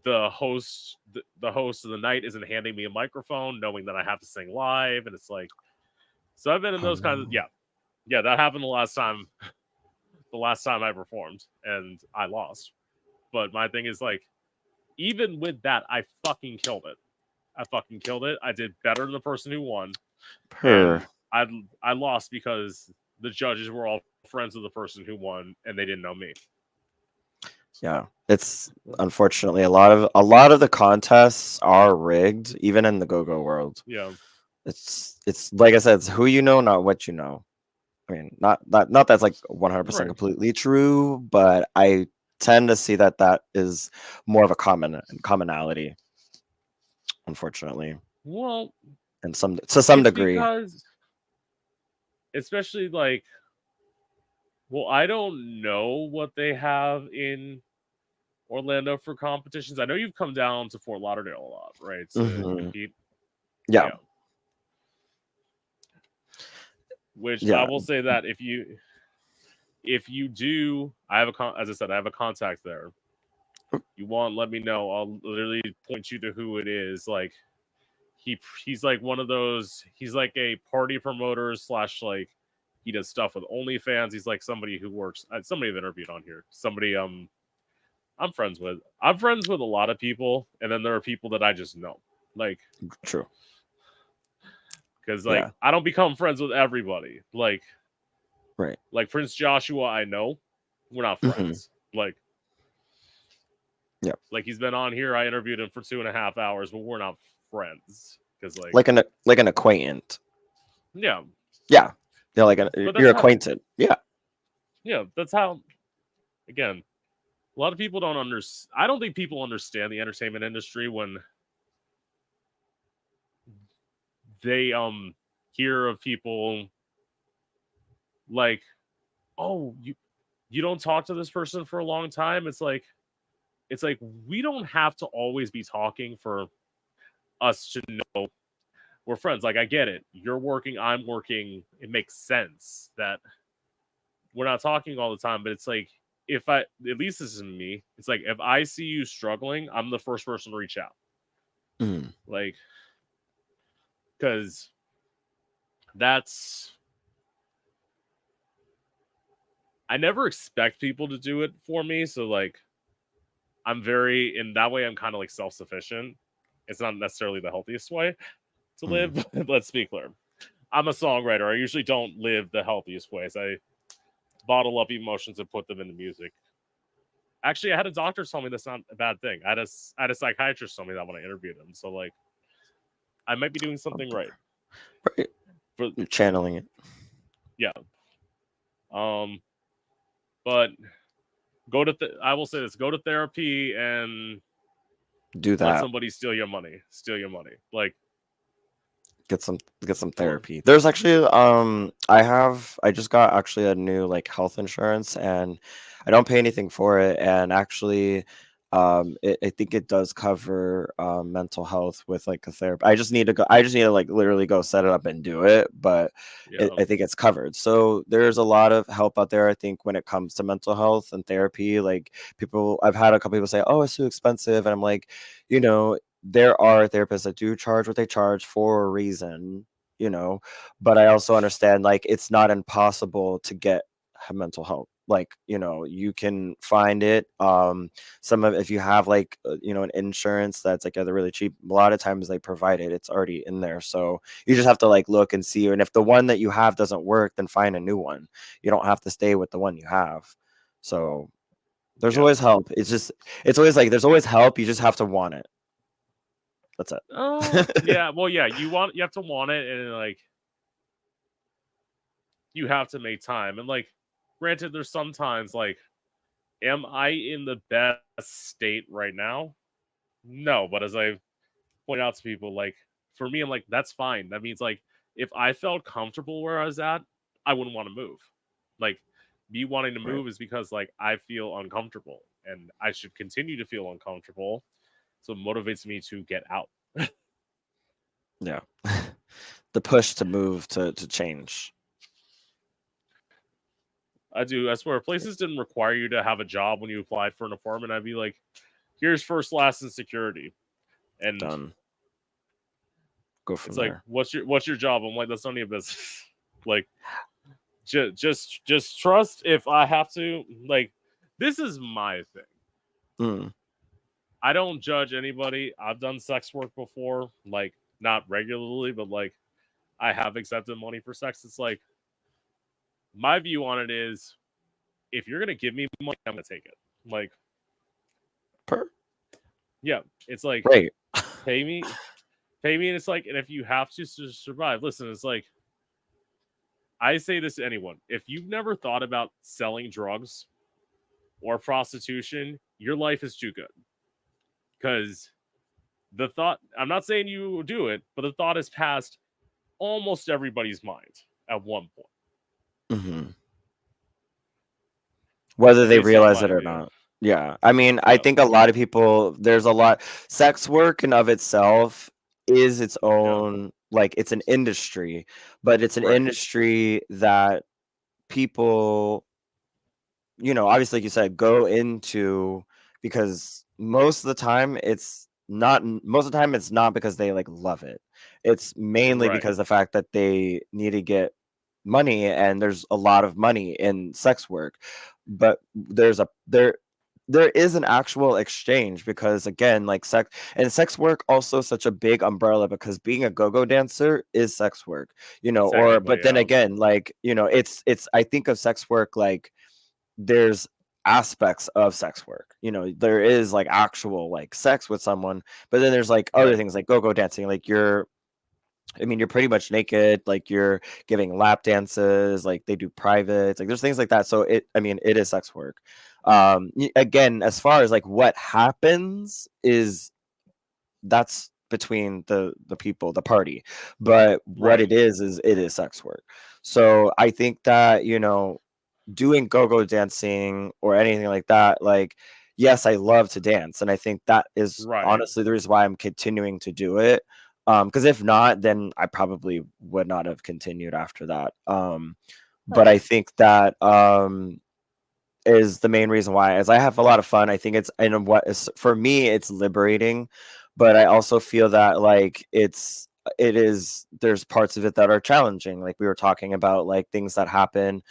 the host of the night isn't handing me a microphone, knowing that I have to sing live, and it's like so I've been in Oh those kinds of no. yeah that happened the last time I performed and I lost. But my thing is like even with that, I fucking killed it. I fucking killed it. I did better than the person who won, Per. and I lost because the judges were all friends of the person who won, and they didn't know me. Yeah. It's unfortunately a lot of the contests are rigged, even in the go-go world. Yeah, It's like I said, it's who you know, not what you know. I mean, not that's like 100% Right. completely true, but I tend to see that that is more of a commonality, unfortunately, Well, and some to some it's degree. because, especially like, well, I don't know what they have in Orlando for competitions. I know you've come down to Fort Lauderdale a lot, right, to Hmm. compete. Yeah, Yeah. Which I yeah, will say that if you do, I have as I said, I have a contact there. You want, let me know. I'll literally point you to who it is. Like he's like one of those. He's like a party promoter slash like he does stuff with OnlyFans. He's like somebody who works. Somebody I've interviewed on here. Somebody I'm friends with. I'm friends with a lot of people, and then there are people that I just know. Like true. because like Yeah, I don't become friends with everybody. right. Like Prince Joshua, I know we're not Hmm. friends. Yeah, Like he's been on here. I interviewed him for 2.5 hours, but we're not friends because like an acquaintance. yeah, Yeah, yeah, but you're that's how acquainted. Yeah. yeah that's how again a lot of people don't understand. I don't think people understand the entertainment industry when they hear of people like, oh, you don't talk to this person for a long time. It's like we don't have to always be talking for us to know we're friends. Like I get it. You're working, I'm working. It makes sense that we're not talking all the time, but it's like if I at least this is me, it's like if I see you struggling, I'm the first person to reach out. Mm. Like because that's I never expect people to do it for me. So like I'm very in that way I'm kind of like self-sufficient. It's not necessarily the healthiest way to Mm. live, but let's be clear. I'm a songwriter. I usually don't live the healthiest ways. I bottle up emotions and put them into music. Actually, I had a doctor tell me that's not a bad thing. I had a psychiatrist tell me that when I interviewed him. So like, I might be doing something right. Right. For You're channeling it. yeah, um, but I will say this: go to therapy and Do let that. somebody steal your money. Steal your money. Like, Get some or therapy. There's actually I just got actually a new like health insurance, and I don't pay anything for it, and actually I think it does cover mental health with like a therapy. I just need to like literally go set it up and do it, but yeah, I think it's covered. So there's a lot of help out there, I think, when it comes to mental health and therapy. Like I've had a couple people say, oh, it's too expensive, and I'm like, you know, there are therapists that do charge what they charge for a reason, you know, but I also understand like it's not impossible to get mental health. Like, you know, you can find it. Some of if you have like you know, an insurance that's like either really cheap, a lot of times they provide it. It's already in there. So you just have to like look and see. And if the one that you have doesn't work, then find a new one. You don't have to stay with the one you have. So there's yeah. always help. It's always like there's always help. You just have to want it. That's it. Yeah. Well, yeah. You have to want it, and like you have to make time. And like, granted, there's sometimes like, am I in the best state right now? No, but as I point out to people, like for me, I'm like, that's fine. That means like if I felt comfortable where I was at, I wouldn't want to move. Like me wanting to Right. move is because like I feel uncomfortable and I should continue to feel uncomfortable. So it motivates me to get out. Yeah. The push to move to change. I do. I swear, if places didn't require you to have a job when you applied for an apartment, I'd be like, here's first, last, and security. And Done. Go it's from like, there. what's your job? I'm like, that's none of your business. Like, just trust if I have to. Like, this is my thing. Mm. I don't judge anybody. I've done sex work before, like not regularly, but like I have accepted money for sex. It's like my view on it is if you're gonna give me money, I'm gonna take it. Like, Per. yeah, it's like Right. pay me, pay me, and it's like, and if you have to survive, listen, it's like I say this to anyone: if you've never thought about selling drugs or prostitution, your life is too good. Because the thought, I'm not saying you do it, but the thought has passed almost everybody's mind at one point. Hmm. Whether At they least in realize my it or opinion. not. Yeah. I mean, I Yeah. think a lot of people, there's a lot, sex work in of itself is its Yeah. own, like, it's an industry, but it's an Right. industry that people, obviously, like you said, go into because most of the time it's not because they like love it. It's mainly Right. because the fact that they need to get money, and there's a lot of money in sex work. But there is an actual exchange because, again, like sex work also such a big umbrella because being a go-go dancer is sex work, or Technically, but then yeah. again, like, it's I think of sex work like there's aspects of sex work. There is like actual like sex with someone, but then there's like other Right. things like go-go dancing, like you're pretty much naked, like you're giving lap dances, like they do privates, like there's things like that. So it is sex work. Again, as far as like what happens is that's between the people, the party, but what Right. is it is sex work. So I think that doing go-go dancing or anything like that, like, yes, I love to dance, and I think that is Right. honestly the reason why I'm continuing to do it. Because if not, then I probably would not have continued after that. But Right. I think that is the main reason why, as I have a lot of fun. I think it's, and what is for me, it's liberating, but I also feel that like there's parts of it that are challenging, like we were talking about, like things that happen.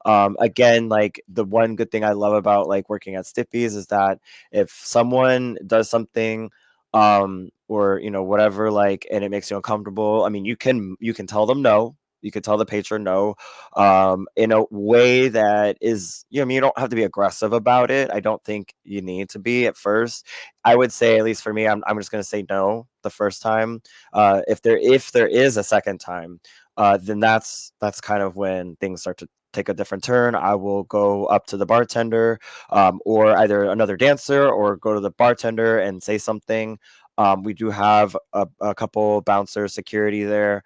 Again, like the one good thing I love about like working at Stiffy's is that if someone does something or whatever, like, and it makes you uncomfortable, I mean, you can tell them no, you could tell the patron no, in a way that is, I mean, you don't have to be aggressive about it. I don't think you need to be at first. I would say, at least for me, I'm just going to say no the first time. If there is a second time, then that's kind of when things start to take a different turn. I will go up to the bartender, or either another dancer, or go to the bartender and say something. We do have a couple bouncers, security there.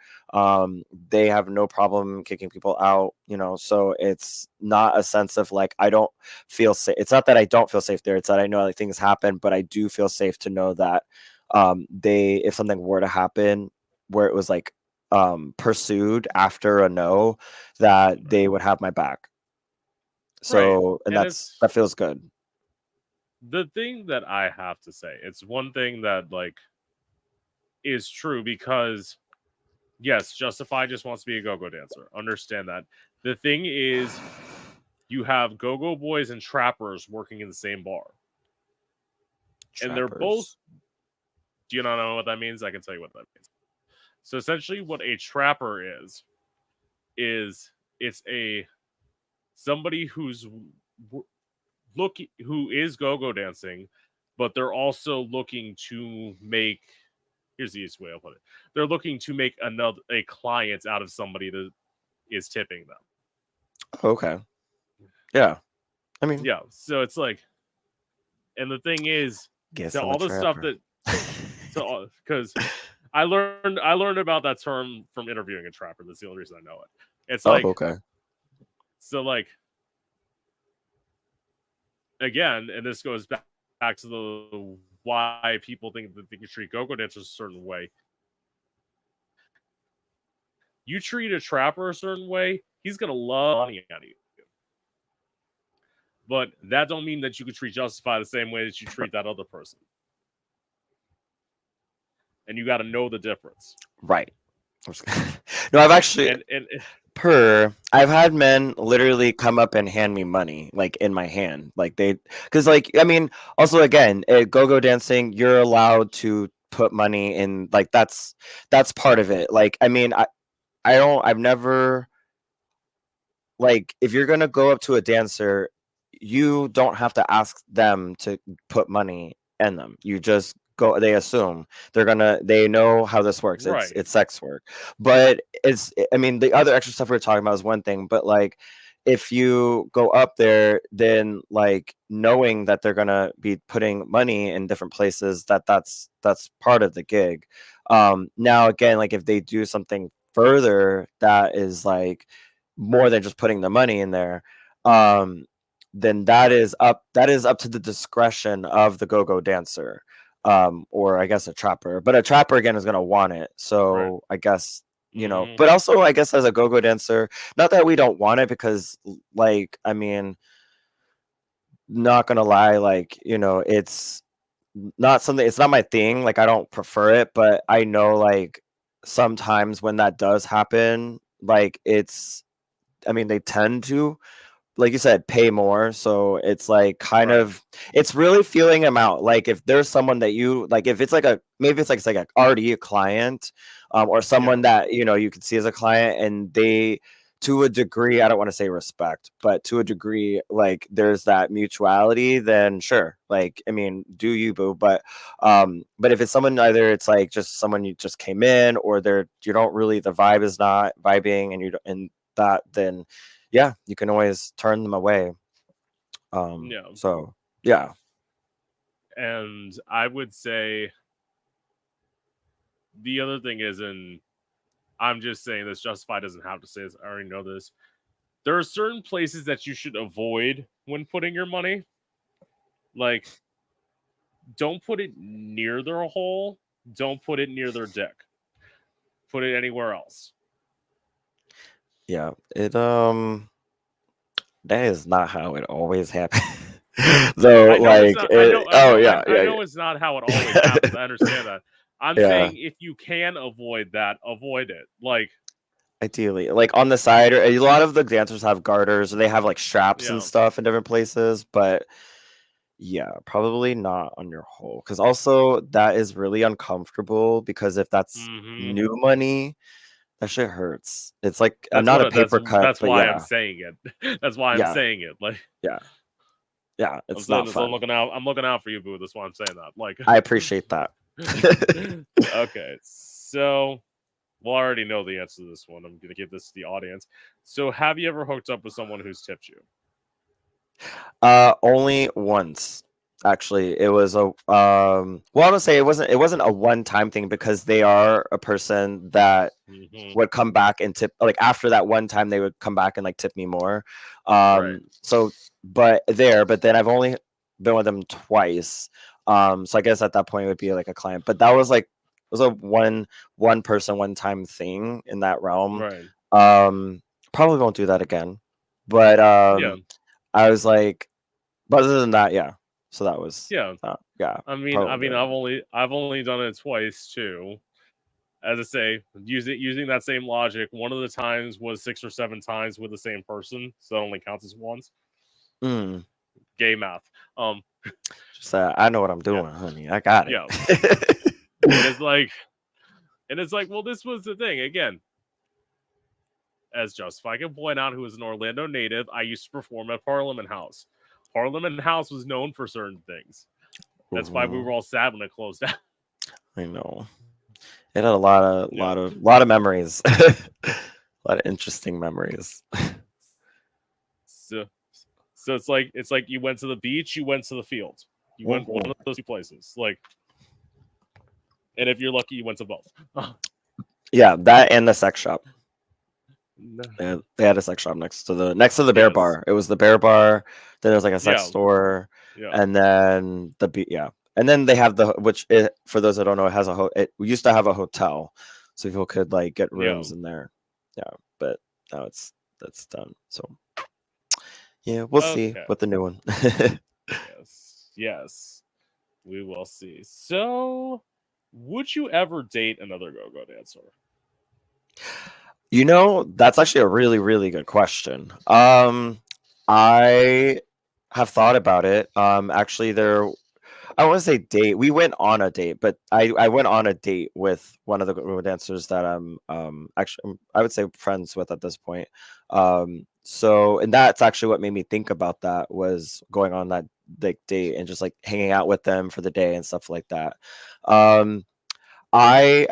They have no problem kicking people out, so it's not a sense of like I don't feel safe. It's not that I don't feel safe there, it's that I know like things happen, but I do feel safe to know that they if something were to happen where it was like pursued after a no, that Right. they would have my back. Right. So, and And that feels good. the thing that I have to say. It's one thing that like is true because yes, Justify just wants to be a go-go dancer. Understand that. The thing is, you have go-go boys and trappers working in the same bar, and they're both. Trappers. Do you not know what that means? I can tell you what that means. So essentially, what a trapper is it's a somebody who is go-go dancing, but they're also looking to make. Here's the easiest way I'll put it. They're looking to make a client out of somebody that is tipping them. Okay. Yeah. I mean, Yeah, so it's like, and the thing is, guess to I'm a all the stuff trapper. that to because I learned about that term from interviewing a trapper. That's the only reason I know it. It's Oh, like okay. so like again, and this goes back to the why people think that they can treat go-go dancers a certain way. You treat a trapper a certain way, he's gonna love money out of you. But that don't mean that you could treat Justify the same way that you treat that other person. And you got to know the difference. Right. No, I've actually And I've had men literally come up and hand me money, like in my hand, like because like I mean, also again, at go-go dancing, you're allowed to put money in, like that's part of it. Like I mean, I've never, like, if you're gonna go up to a dancer, you don't have to ask them to put money in them. You just go, they assume they know how this works. Right. It's sex work. But I mean, the other extra stuff we were talking about is one thing, but like if you go up there, then like knowing that they're gonna be putting money in different places, that's part of the gig. Now again, like if they do something further that is like more than just putting the money in there, um then that is up to the discretion of the go-go dancer, or I guess a trapper. But a trapper again is gonna want it. Right. So I guess, Hmm. but also I guess as a go-go dancer, not that we don't want it, because like I mean, not gonna lie, like, it's not something, it's not my thing. Like I don't prefer it, but I know like sometimes when that does happen, like I mean, they tend to, like you said, pay more. So it's like kind Right. of, it's really feeling them out. Like if there's someone that you like, if it's like maybe it's like already a client, or Yeah. someone that you could see as a client, and they, to a degree, I don't want to say respect, but to a degree, like there's that mutuality, then sure, like I mean, do you, boo. But if it's someone, either it's like just someone you just came in, or you don't really, the vibe is not vibing, and you don't, and that, then yeah, you can always turn them away. Yeah. So yeah. And I would say the other thing is, and I'm just saying this, Justify doesn't have to say this, I already know this. There are certain places that you should avoid when putting your money. Like, don't put it near their hole. Don't put it near their dick. Put it anywhere else. Yeah, that is not how it always happens. So I know it's like not. I it, know. I oh know. yeah, I yeah, know it's not how it always happens. I understand that. I'm yeah. saying if you can avoid that, avoid it. Like, Ideally, like on the side, or a lot of the dancers have garters, or they have like straps and yeah. stuff in different places. But yeah, probably not on your hole, because also that is really uncomfortable, because if that's Hmm. new money, that shit hurts. It's like, I'm not a paper cut, That's but why I'm yeah, saying it. That's why I'm yeah, saying it. Like, yeah, yeah. I'm It's saying not this. I'm fun. looking out. I'm looking out for you, boo. That's why I'm saying that. Like, I appreciate that. okay. So, well, I already know the answer to this one. I'm gonna give this to the audience. So, have you ever hooked up with someone who's tipped you? Only once. Actually, it was a well, I would say it wasn't a one-time thing, because they are a person that Hmm. would come back and tip, like after that one time they would come back and like tip me more. Right. So but then I've only been with them twice. So I guess at that point it would be like a client. But that was like, it was a one person one time thing in that realm. Right. Probably won't do that again. But Yeah. I was like, but other than that, yeah. So that was, Yeah. yeah, I probably mean, won't. I've only done it twice too. As I say, using that same logic, one of the times was 6 or 7 times with the same person, so that only counts as once. Mm, Gay math. Um, just I know what I'm yeah, doing, honey. I got it. yeah. And it's like, well, this was the thing again. As Justify can point out, who is an Orlando native, I used to perform at Parliament House. Parliament House was known for certain things. That's why we Mhm. were all sad when it closed down. I know. It had a lot of Yeah. memories. A lot of interesting memories. So, so it's like you went to the beach, you went to the field, you went one Mhm. of those two places. Like, and if you're lucky, you went to both. Yeah, that and the sex shop. No. They had a sex shop next to the bear Yes. bar. It was the bear bar. Then there was like a sex Yeah. store, Yeah. and then yeah, and then they have for those that don't know, it has it used to have a hotel, so people could like get Yeah. rooms in there. Yeah, but now that's done. So yeah, we'll see Okay. with the new one. Yes. Yes. We will see. So, would you ever date another go-go dancer? That's actually a really, really good question. I have thought about it. Actually, I don't want to say date. We went on a date, but I went on a date with one of the dancers that I'm actually, I would say, friends with at this point. So, and that's actually what made me think about that, was going on like date and just like hanging out with them for the day and stuff like that. Um, I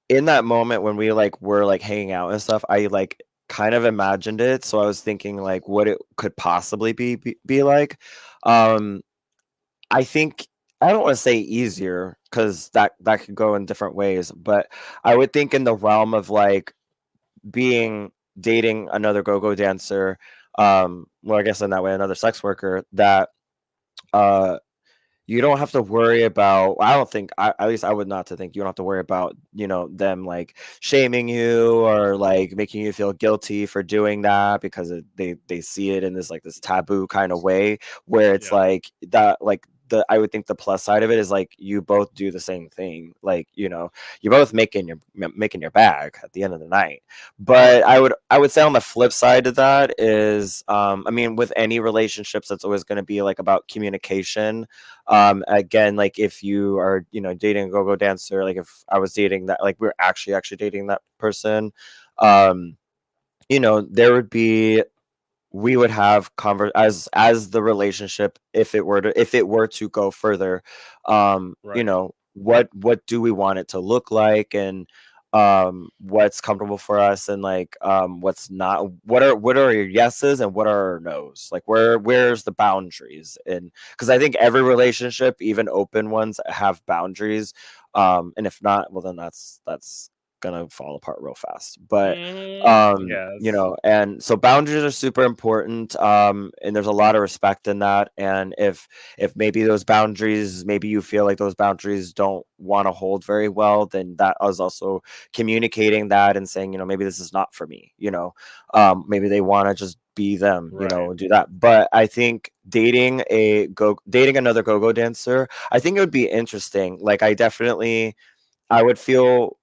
in that moment when we like were like hanging out and stuff, I like kind of imagined it. So I was thinking like what it could possibly be like. Um, I think I don't want to say easier because that could go in different ways, but I would think in the realm of like being dating another go-go dancer, well, I guess in that way, another sex worker that uh you don't have to worry about. I don't think at least I would not to think you don't have to worry about, them like shaming you or like making you feel guilty for doing that because they see it in this taboo kind of way where it's Yeah. like that like the I would think the plus side of it is like you both do the same thing, like you're both making your bag at the end of the night. But Right. I would say on the flip side of that is, I mean, with any relationships, that's always going to be like about communication. Again, like if you are dating a go-go dancer, like if I was dating that, like we're actually dating that person, um there would be we would have as the relationship, if it were to go further, Right. what do we want it to look like, and what's comfortable for us, and like what's not, what are your yeses and what are our nos, like where's the boundaries. And because I think every relationship, even open ones, have boundaries, and if not, well then that's gonna fall apart real fast. But Yes. and so boundaries are super important, and there's a lot of respect in that. And if maybe those boundaries, maybe you feel like those boundaries don't want to hold very well, then that is also communicating that and saying, maybe this is not for me. Maybe they want to just be them, Right. and do that. But I think dating another go-go dancer, I think it would be interesting. Like I would feel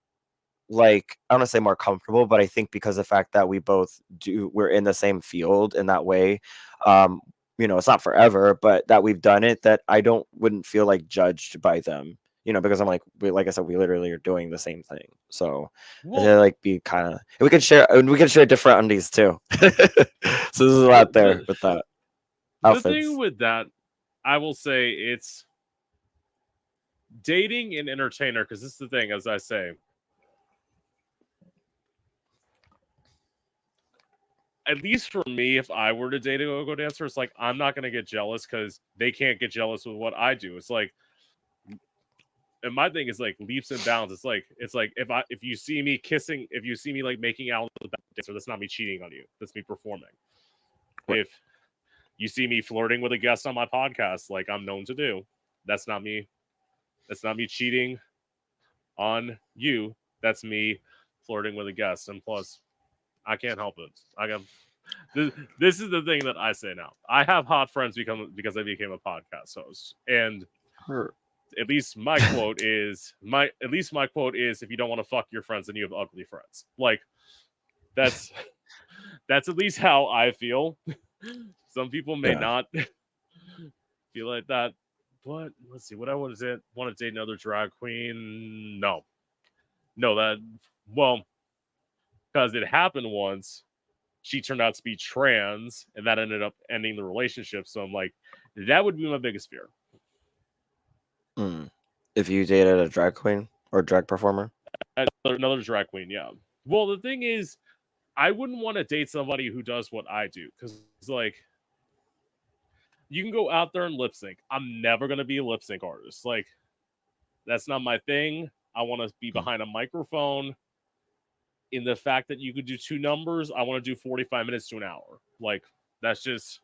like, I don't want to say more comfortable, but I think because of the fact that we're in the same field in that way, um, it's not forever, but that we've done it, that I don't wouldn't feel like judged by them, because I'm like I said, we literally are doing the same thing. So I Well, feel like be kind of, we can share different undies too. So there's a well, lot there with that the thing outfits. with that, I will say it's dating an entertainer, because this is the thing, as I say, at least for me, if I were to date a go-go dancer, it's like I'm not gonna get jealous because they can't get jealous with what I do. It's like, and my thing is like leaps and bounds. It's like if you see me kissing, if you see me like making out with a dancer, that's not me cheating on you. That's me performing. Right. If you see me flirting with a guest on my podcast, like I'm known to do, that's not me. That's not me cheating on you. That's me flirting with a guest. And plus, I can't help it. I got this is the thing that I say now. I have hot friends because I became a podcast host, and Her- at least my quote is, if you don't want to fuck your friends, then you have ugly friends. Like that's that's at least how I feel. Some people may yeah. not feel like that, but let's see. What I want to date another drag queen? No, no. That well, because it happened once. She turned out to be trans, and that ended up ending the relationship. So I'm like, that would be my biggest fear. Mm. If you dated a drag queen or drag performer. Another drag queen, yeah. Well, the thing is, I wouldn't want to date somebody who does what I do, because like you can go out there and lip sync. I'm never gonna be a lip sync artist. Like that's not my thing. I want to be Mm. behind a microphone. In the fact that you could do two numbers, I want to do 45 minutes to an hour. Like that's just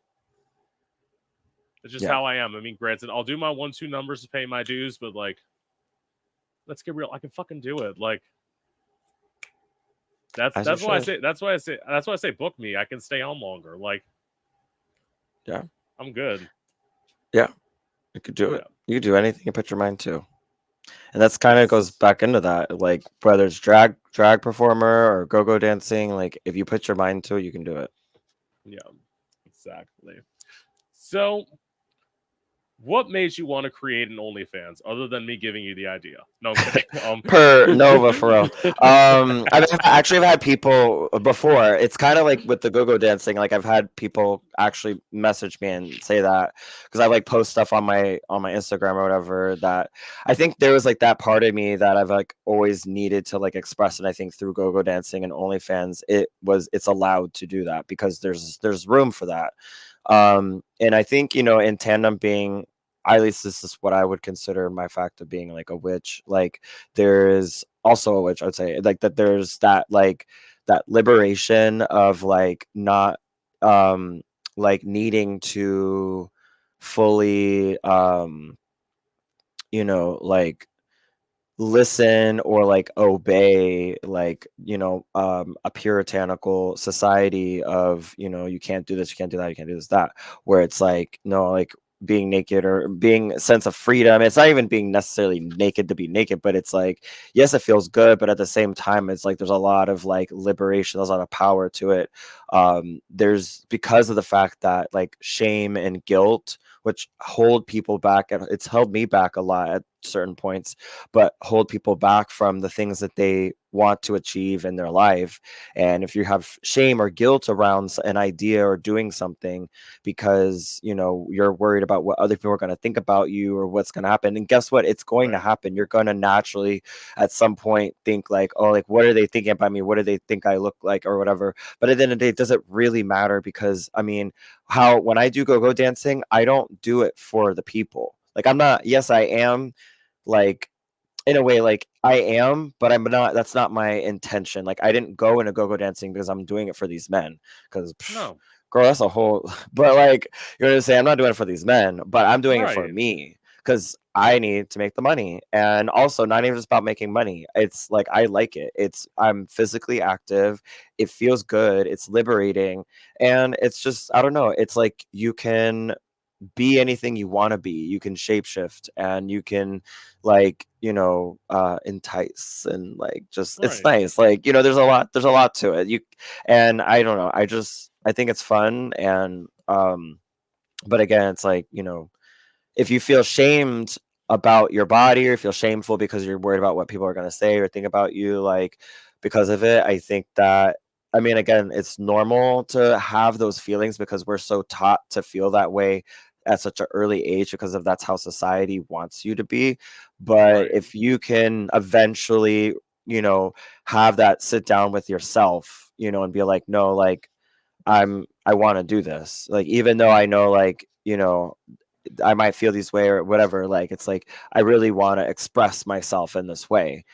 Yeah, how I am. I mean, granted, I'll do my 1-2 numbers to pay my dues, but like, let's get real. I can fucking do it. Like as you that's why I should. say book me. I can stay on longer. Like Yeah. I'm good. Yeah, you could do it. Yeah. You could do anything you put your mind to. And that's kind of goes Yes. back into that. Like whether it's drag performer or go-go dancing, like if you put your mind to it, you can do it. Yeah. Exactly. So what made you want to create an OnlyFans other than me giving you the idea? No, I'm kidding. Per Nova for real. I've had people before. It's kind of like with the go-go dancing. Like I've had people actually message me and say that because I like post stuff on my Instagram or whatever. That I think there was like that part of me that I've like always needed to like express, and I think through go-go dancing and OnlyFans, it's allowed to do that because there's room for that. And I think in tandem being at least this is what I would consider my fact of being like a witch. Like there is also a witch, I would say, like that there's that like that liberation of like not like needing to fully like listen or like obey like a puritanical society of you can't do this, you can't do that, you can't do this, that, where it's like no, like being naked or being a sense of freedom. It's not even being necessarily naked to be naked, but it's like yes, it feels good, but at the same time it's like there's a lot of like liberation, there's a lot of power to it. There's because of the fact that like shame and guilt, which hold people back, and it's held me back a lot at certain points, but hold people back from the things that they want to achieve in their life. And if you have shame or guilt around an idea or doing something because you're worried about what other people are going to think about you or what's going to happen, and guess what, it's going to Right, happen. You're going to naturally at some point think like, oh, like what are they thinking about me, what do they think I look like or whatever. But at the end of the day, does it really matter? Because I mean, how when I do go dancing, I don't do it for the people. Like I'm not, yes, I am like in a way like I am, but I'm not, that's not my intention. Like I didn't go into go-go dancing because I'm doing it for these men. Because no, girl, that's a whole but like you're gonna say I'm not doing it for these men, but I'm doing it for right, me because I need to make the money. And also not even just about making money. It's like I like it. I'm physically active, it feels good, it's liberating, and it's just I don't know, it's like you can be anything you want to be. You can shapeshift and you can like entice, and like just it's right. nice. Like there's a lot to it. You and I don't know, I think it's fun. And but again, it's like if you feel shamed about your body or feel shameful because you're worried about what people are going to say or think about you, like because of it, I think that I mean, again, it's normal to have those feelings because we're so taught to feel that way at such an early age because of that's how society wants you to be. But Right. if you can eventually you know have that sit down with yourself and be like, no, like I want to do this, like even though I know like I might feel this way or whatever. Like it's like I really want to express myself in this way,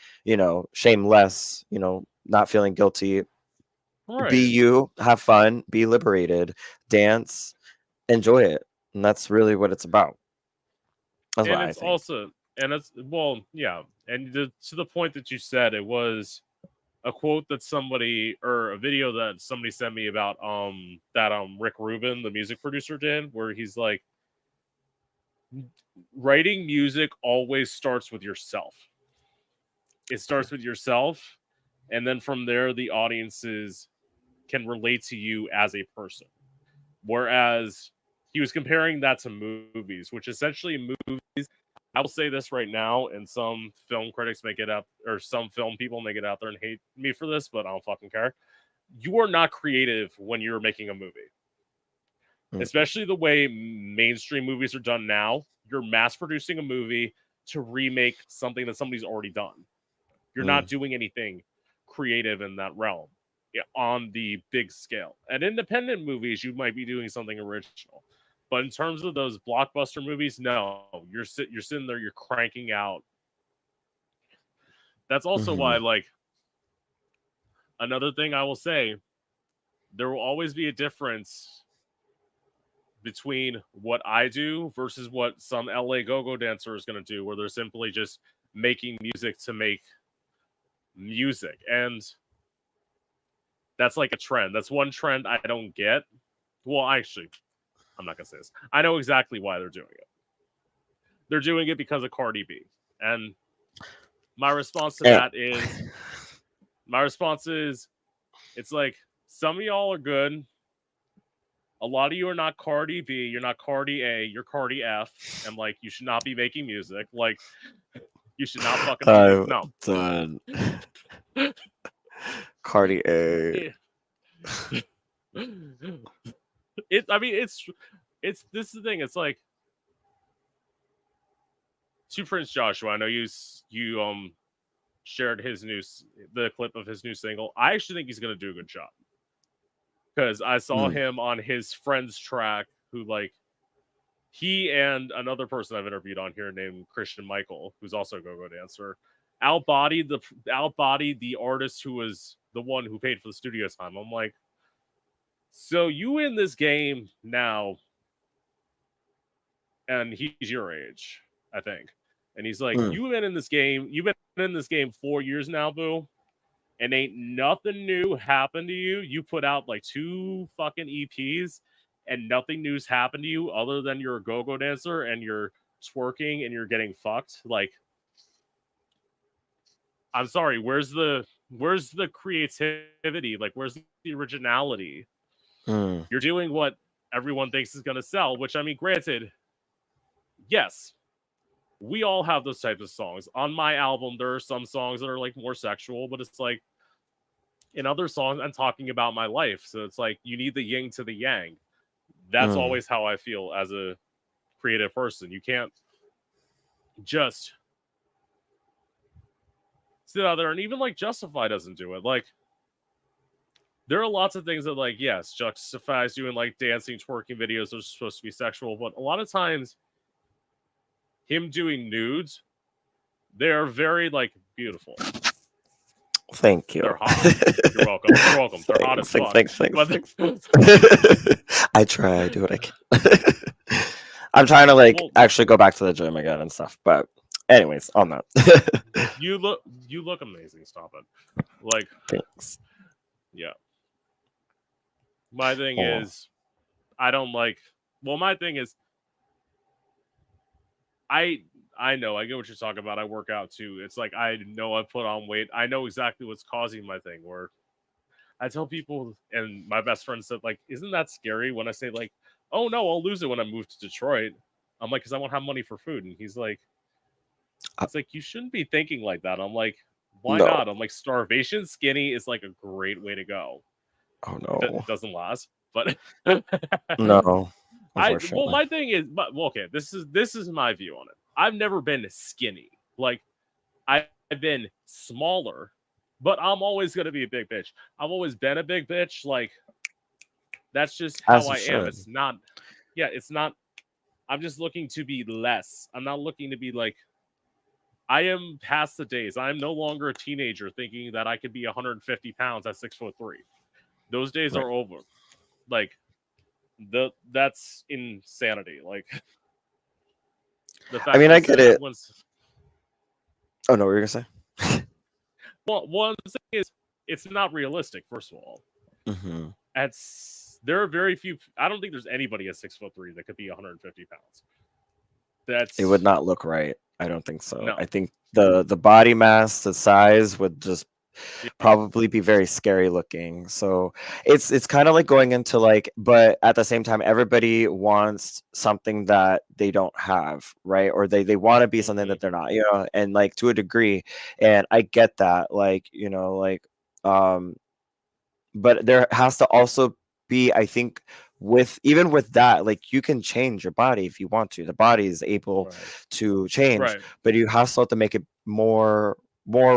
shameless, not feeling guilty. Be Right. you, have fun, be liberated, dance, enjoy it. And that's really what it's about. That's what And I it's think. also, and it's, well, yeah. And to the point that you said, it was a quote that somebody, or a video that somebody sent me about, that, Rick Rubin, the music producer, did, where he's like, writing music always starts with yourself. It starts with yourself. And then from there, the audiences can relate to you as a person. Whereas he was comparing that to movies, which essentially I will say this right now, and some film critics may get out, or some film people may get out there and hate me for this, but I don't fucking care. You are not creative when you're making a movie, Mm-mm, especially the way mainstream movies are done now. You're mass producing a movie to remake something that somebody's already done. You're not mm, doing anything creative in that realm, on the big scale. At independent movies, you might be doing something original, but in terms of those blockbuster movies, no, you're sitting there, you're cranking out. That's also why, mm-hmm, like, another thing I will say, there will always be a difference between what I do versus what some LA go-go dancer is going to do, where they're simply just making music to make music. And that's like a trend. That's one trend I don't get. Well, actually, I'm not gonna say this. I know exactly why they're doing it. They're doing it because of Cardi B. And my response to and, that is, my response is, it's like, some of y'all are good, A lot of you are not Cardi B, you're not Cardi A, you're Cardi F, and like you should not be making music. Like you should not fucking be doing I'm no. done. Cartier. It, it I mean it's this is the thing. It's like to Prince Joshua. I know you shared the clip of his new single. I actually think he's gonna do a good job because I saw Mm, him on his friend's track who like he and another person I've interviewed on here named Christian Michael, who's also a go-go dancer, outbodied the artist who was the one who paid for the studio time. I'm like, so you in this game now, and he's your age, I think. And he's like, mm, you've been in this game 4 years now, boo. And ain't nothing new happened to you. You put out like 2 fucking EPs and nothing new's happened to you other than you're a go-go dancer and you're twerking and you're getting fucked. Like, I'm sorry, where's the creativity? Like, where's the originality? mm, You're doing what everyone thinks is gonna sell, which I mean, granted, yes, we all have those types of songs. On my album, there are some songs that are like more sexual, but it's like in other songs, I'm talking about my life. So it's like you need the yin to the yang. That's mm. always how I feel as a creative person. You can't just sit out there and even like Justify doesn't do it. Like there are lots of things that like yes, Justify's doing like dancing, twerking videos that are supposed to be sexual, but a lot of times him doing nudes, they are very like beautiful. Thank you. They're hot. You're welcome. You're welcome. They're hot as fuck. Thanks. But I try, do what I can. I'm trying to like well, actually go back to the gym again and stuff. But anyways, on that. you look amazing. Stop it. Like Thanks. yeah. My thing Oh. is I don't like well my thing is I know I get what you're talking about. I work out too. It's like I know I put on weight. I know exactly what's causing my thing where I tell people and my best friend said like isn't that scary when I say like oh no, I'll lose it when I move to Detroit. I'm like cuz I won't have money for food and he's like Uh, it's like you shouldn't be thinking like that. I'm like why no. not? I'm like starvation skinny is like a great way to go. Oh no. It doesn't last, but No. well, Unfortunately. my thing is, but well, okay, this is my view on it. I've never been skinny. Like I've been smaller, but I'm always gonna be a big bitch. I've always been a big bitch. Like that's just how As you I am. should. It's not. Yeah, it's not. I'm just looking to be less. I'm not looking to be like. I am past the days. I'm no longer a teenager thinking that I could be 150 pounds at 6'3". Those days Right. are over. Like that's insanity. Like the I fact mean that I get it. everyone's Oh no, what were you gonna say? well, one thing is it's not realistic. First of all, Hmm. there are very few. I don't think there's anybody at 6'3" that could be 150 pounds. It would That's not look right. I don't think so. I no, think the body mass, the size would just yeah, probably be very scary looking. So it's kind of like going into like, but at the same time, everybody wants something that they don't have, right? Or they want to be something hmm that they're not, and like to a degree. And I get that, like, um, but there has to also be, I think, with even with that, like you can change your body if you want to. The body is able right, to change, right, but you also have to make it more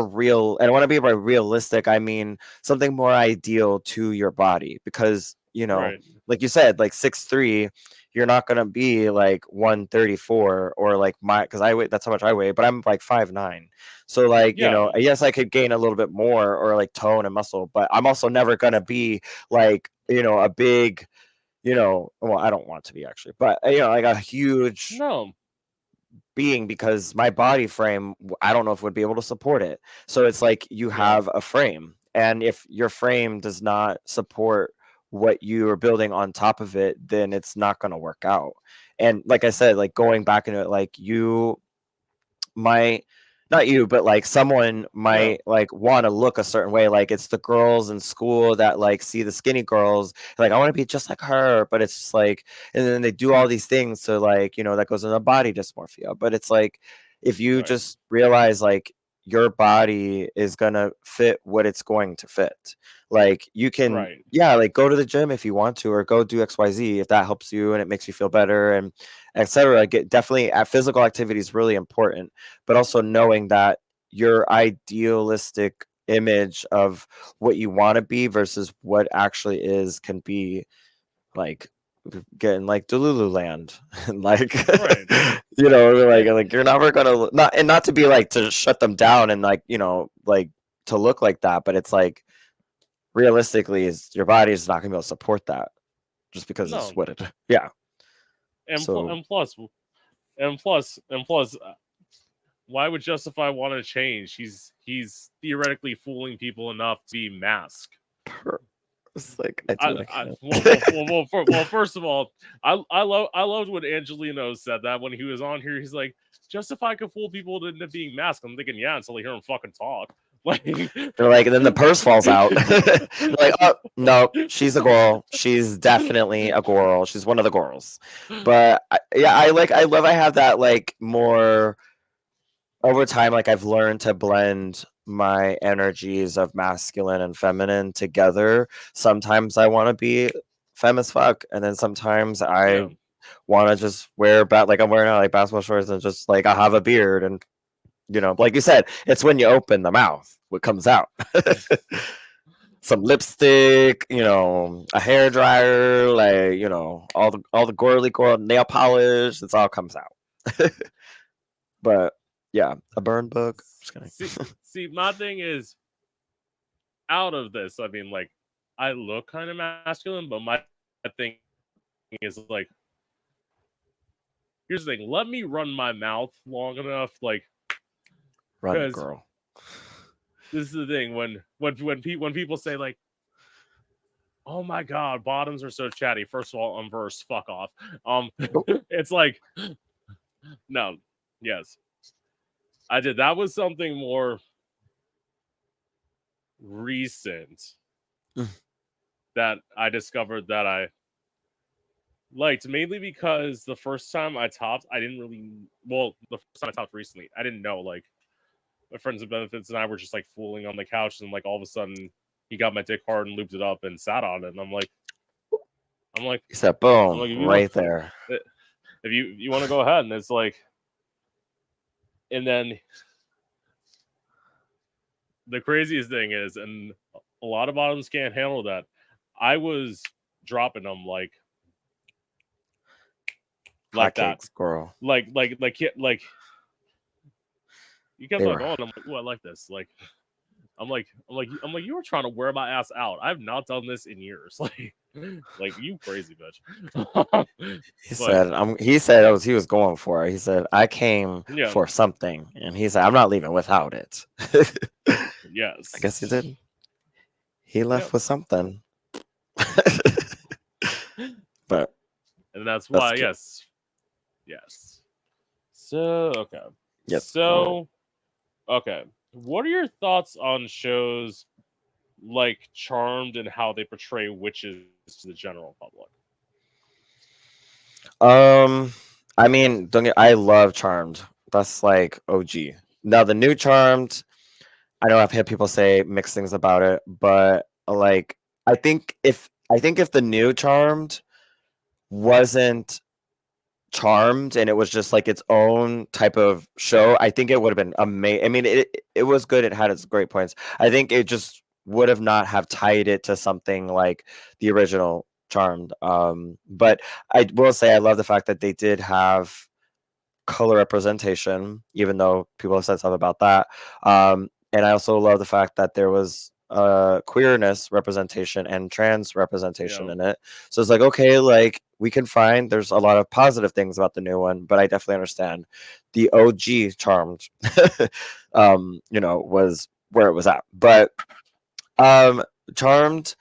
real. And I want to be by realistic, I mean something more ideal to your body, because right. like you said, like 6'3", you're not gonna be like 134, or like my, because I weigh, that's how much I weigh, but I'm like 5'9". So like, Yeah, yes, I could gain a little bit more, or like tone and muscle, but I'm also never gonna be like, a big, well, I don't want to be actually, but like a huge no, being, because my body frame, I don't know if would be able to support it. So it's like you yeah, have a frame, and if your frame does not support what you are building on top of it, then it's not going to work out. And like I said, like going back into it, like you might, not you, but like someone Yeah, might like want to look a certain way. Like it's the girls in school that like see the skinny girls, like I want to be just like her, but it's just like, and then they do all these things to like, that goes into body dysmorphia. But it's like, if you right, just realize like your body is gonna fit what it's going to fit, like you can, right, yeah, like go to the gym if you want to, or go do XYZ if that helps you and it makes you feel better, and etc. Get definitely at physical activity is really important, but also knowing that your idealistic image of what you want to be versus what actually is can be like getting like Delulu land and like right. like And you're never gonna not, and not to be like to shut them down and like like to look like that, but it's like realistically is your body is not gonna be able to support that just because it's no, what it yeah. and So plus, why would Justify want to change? He's theoretically fooling people enough to be masked. it's like I do like him. First of all, I loved when Angelino said that when he was on here. He's like, Justify could fool people into being masked. I'm thinking, yeah, until I hear him fucking talk. Like, They're like, and then the purse falls out. They're like, oh no, she's a girl. She's definitely a girl. She's one of the girls. But yeah, I love I have that like more over time. Like I've learned to blend my energies of masculine and feminine together. Sometimes I want to be femme as fuck, and then sometimes I yeah, want to just wear like I'm wearing like basketball shorts and just like I have a beard and like you said, it's when you open the mouth what comes out. Some lipstick, a hair dryer, like all the girly girl nail polish. It's all comes out. But yeah, a burn book. Just kidding. see, my thing is out of this. I mean, like, I look kind of masculine, but my thing is like, here's the thing: let me run my mouth long enough, like, Run, because girl. this is the thing when people say like, oh my god, bottoms are so chatty. First of all, unversed, fuck off. Um, Oh, it's like, no, yes, I did. That was something more recent mm, that I discovered that I liked, mainly because the first time I topped, I didn't really. Well, the first time I topped recently, I didn't know. Like, my friends and benefits and I were just like fooling on the couch, and like all of a sudden, he got my dick hard and looped it up and sat on it, and I'm like, he said, I'm boom, like, if you want, right there. if you want to go ahead, and it's like, and then the craziest thing is, and a lot of bottoms can't handle that. I was dropping them like that, Hotcakes, girl. like you kept They on were. going. I'm like, oh, I like this. Like, I'm like, you were trying to wear my ass out. I've not done this in years. Like you crazy bitch. He But said, he said he was going for it. He said, I came yeah, for something. And he said, I'm not leaving without it. I guess he yes, did. He yep, left with something. But and that's that's why, cute. yes. So okay, Yes, go so okay. What are your thoughts on shows like Charmed and how they portray witches to the general public? ahead. I mean, don't get, I love Charmed. That's like OG. Now the new Charmed, I know I've had people say mixed things about it, but like I think if the new Charmed wasn't Charmed and it was just like its own type of show, I think it would have been amazing. I mean, it was good. It had its great points. I think it just would have not have tied it to something like the original Charmed. But I will say I love the fact that they did have color representation, even though people have said stuff about that. And I also love the fact that there was queerness representation and trans representation Yeah, in it. So it's like, okay, like we can find there's a lot of positive things about the new one, but I definitely understand the OG Charmed, was where it was at. But um, Charmed,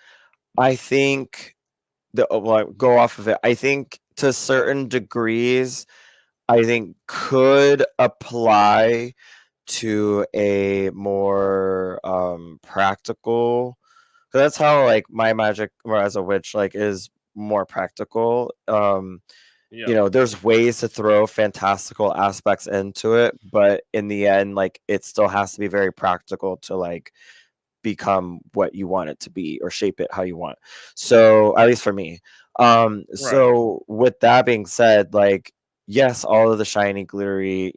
I think well, go off of it. I think to certain degrees I think could apply to a more practical, because that's how like my magic or as a witch like is more practical. Yeah. There's ways to throw fantastical aspects into it, but in the end, like it still has to be very practical to like become what you want it to be or shape it how you want. So at least for me. Right. So with that being said, like yes, all of the shiny, glittery,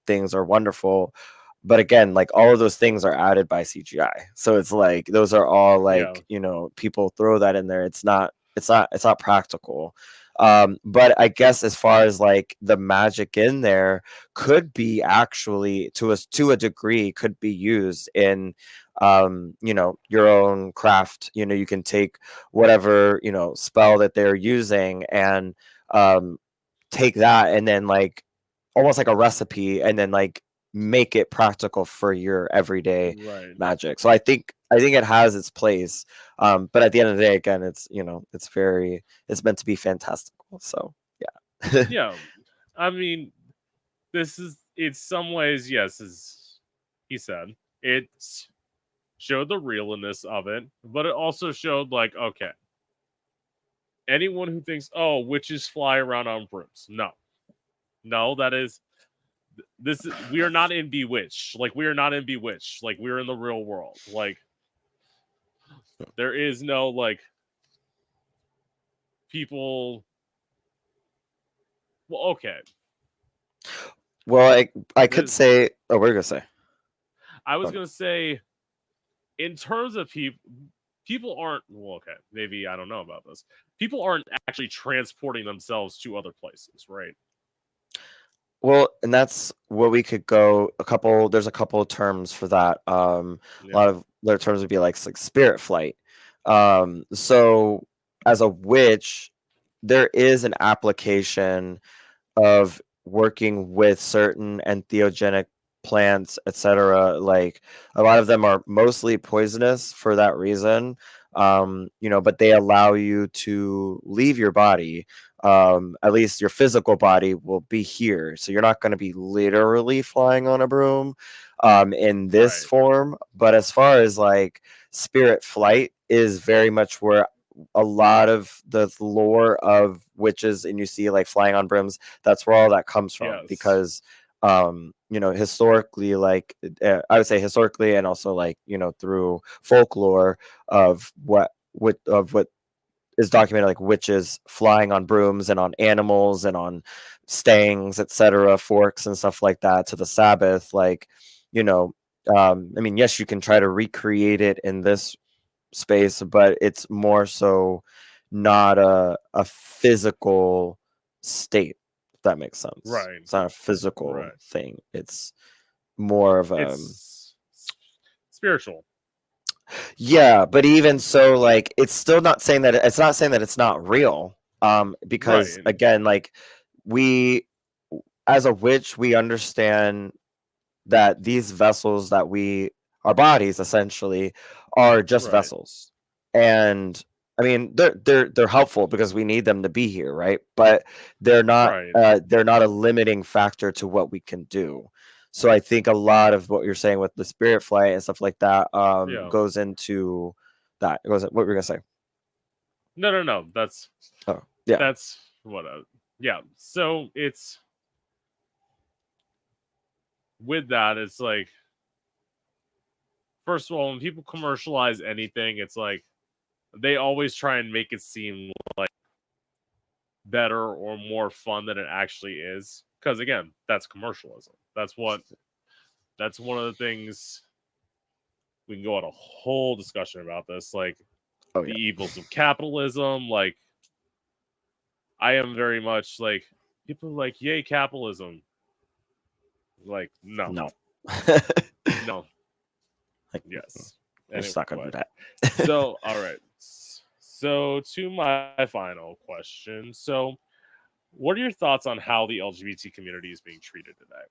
things are wonderful. But again, like all of those things are added by CGI. So it's like those are all Yeah. like, people throw that in there. It's not practical. But I guess as far as like the magic in there could be actually to a degree could be used in your own craft. You can take whatever spell that they're using and um take that and then like almost like a recipe and then like make it practical for your everyday Right. magic. So I think it has its place. But at the end of the day, again, it's meant to be fantastical. So yeah. Yeah. I mean, this is in some ways, yes, as he said, it showed the realness of it, but it also showed like, okay, anyone who thinks, oh, witches fly around on brooms. No. No, that is this is we are not in Bewitched. Like we are not in Bewitched. Like we're in the real world. Like there is no like people. Well, okay. Well, I could The, say. Oh, what are you gonna say? I was Oh, no. gonna say, in terms of people aren't. Well, okay, maybe I don't know about this. People aren't actually transporting themselves to other places, right? Well, and that's what we could go a couple. There's a couple of terms for that. A Yeah. lot of their terms would be like spirit flight. So as a witch, there is an application of working with certain entheogenic plants, etc. Like a lot of them are mostly poisonous for that reason. But they allow you to leave your body. At least your physical body will be here. So you're not going to be literally flying on a broom in this Right. form. But as far as like spirit flight is very much where a lot of the lore of witches and you see like flying on brooms, that's where all that comes from Yes. because historically, like I would say historically and also like through folklore of what is documented, like witches flying on brooms and on animals and on stangs, etc., forks and stuff like that to the Sabbath. Like you know I mean, yes, you can try to recreate it in this space, but it's more so not a physical state, if that makes sense. Right. It's not a physical Right. thing. It's more of It's spiritual. yeah, but even so, like it's still not saying that it's not saying that it's not real. Because Right. again, like we as a witch, we understand that these vessels that we our bodies essentially are just Right. vessels. And I mean they're helpful because we need them to be here, right? But Right. they're not a limiting factor to what we can do. So I think a lot of what you're saying with the spirit flight and stuff like that Yeah. goes into that. It goes what were you gonna say? No, no, no. Oh yeah. That's what. Yeah. So it's with that. It's like first of all, when people commercialize anything, it's like they always try and make it seem better or more fun than it actually is. Because again, that's commercialism. That's what. That's one of the things we can go on a whole discussion about this, like Oh the yeah. evils of capitalism. Like I am very much like people are like, yay, capitalism. Like, no, No. no, Like yes. we're just not gonna do Anyway, that. so all right. So to my final question. So, what are your thoughts on how the LGBT community is being treated today?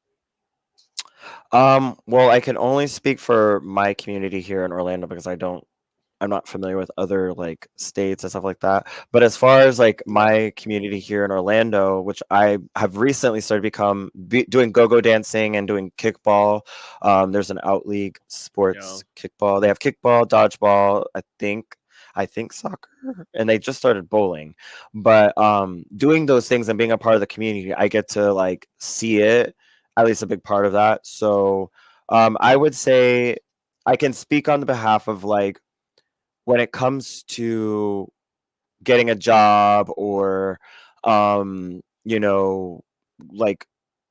Well, I can only speak for my community here in Orlando because I don't I'm not familiar with other like states and stuff like that. But as far as like Yeah. my community here in Orlando, which I have recently started doing go-go dancing and doing kickball. There's an out league Yeah. sports kickball. They have kickball, dodgeball, I think soccer, and they just started bowling. But doing those things and being a part of the community, I get to like see it, at least a big part of that. So I would say I can speak on the behalf of like when it comes to getting a job or you know, like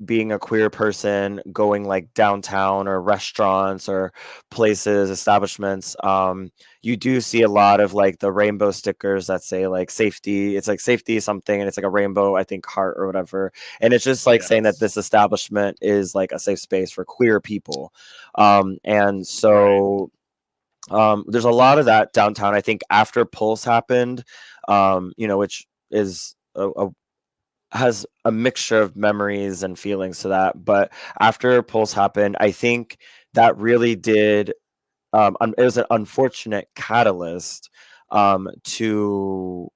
being a queer person going like downtown or restaurants or places, establishments, you do see a lot of like the rainbow stickers that say like safety. It's like safety something and it's like a rainbow, I think, heart or whatever. And it's just like saying that Yes. this establishment is like a safe space for queer people. And Right. so there's a lot of that downtown. I think after Pulse happened, which is has a mixture of memories and feelings to that. But after Pulse happened, I think that really did. It was an unfortunate catalyst to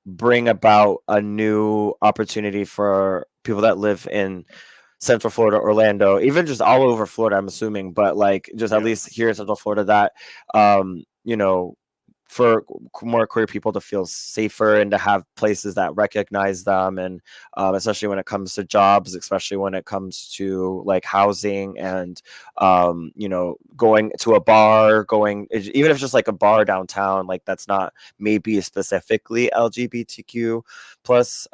bring about a new opportunity for people that live in Central Florida, Orlando, even just all over Florida, I'm assuming, but like just at least Yes. here in Central Florida, that um, you know, for more queer people to feel safer and to have places that recognize them, and especially when it comes to jobs, especially when it comes to like housing and going to a bar, even if it's just like a bar downtown, like that's not maybe specifically LGBTQ plus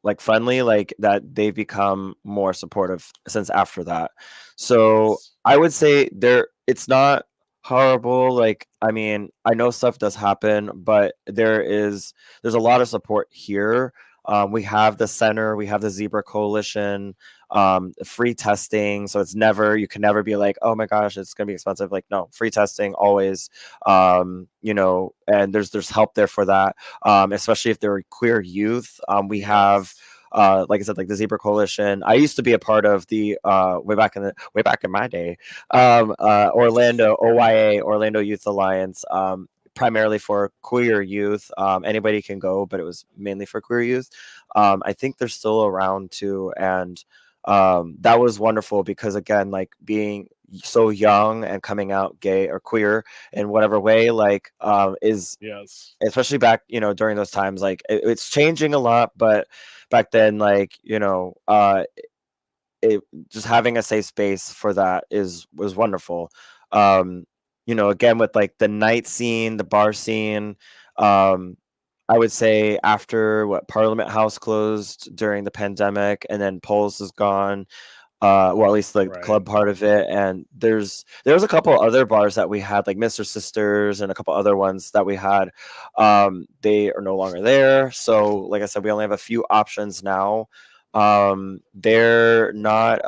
like friendly, like that they've become more supportive since after that. So Yes. I would say it's not horrible. Like, I mean, I know stuff does happen, but there's a lot of support here. We have the center, we have the Zebra Coalition, free testing, so you can never be like, oh my gosh, it's gonna be expensive. Like, no, free testing always. And there's help there for that, especially if they're queer youth. We have, Yes. like I said, like the Zebra Coalition. I used to be a part of the way back in my day, Orlando OYA, Orlando Youth Alliance. Primarily for queer youth. Anybody can go, but it was mainly for queer youth. I think they're still around too, and that was wonderful because again, like being so young and coming out gay or queer in whatever way, like is Yes. especially back during those times, like it's changing a lot, but back then, like it just having a safe space for that was wonderful. um Again, with like the night scene, the bar scene, um I would say after what Parliament House closed during the pandemic and then Pulse is gone, well, at least like the Right. club part of it. And there was a couple other bars that we had, like Mr. Sisters and a couple other ones that we had. They are no longer there. So, like I said, we only have a few options now. They're not.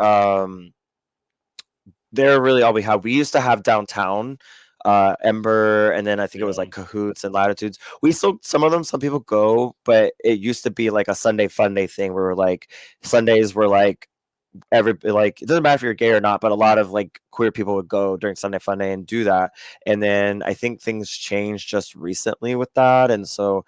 They're really all we have. We used to have downtown, Ember, and then I think it was Yeah. like Cahoots and Latitudes. We still some people go, but it used to be like a Sunday fun day thing where like Sundays were like it doesn't matter if you're gay or not, but a lot of like queer people would go during Sunday Fun Day and do that. And then I think things changed just recently with that, and so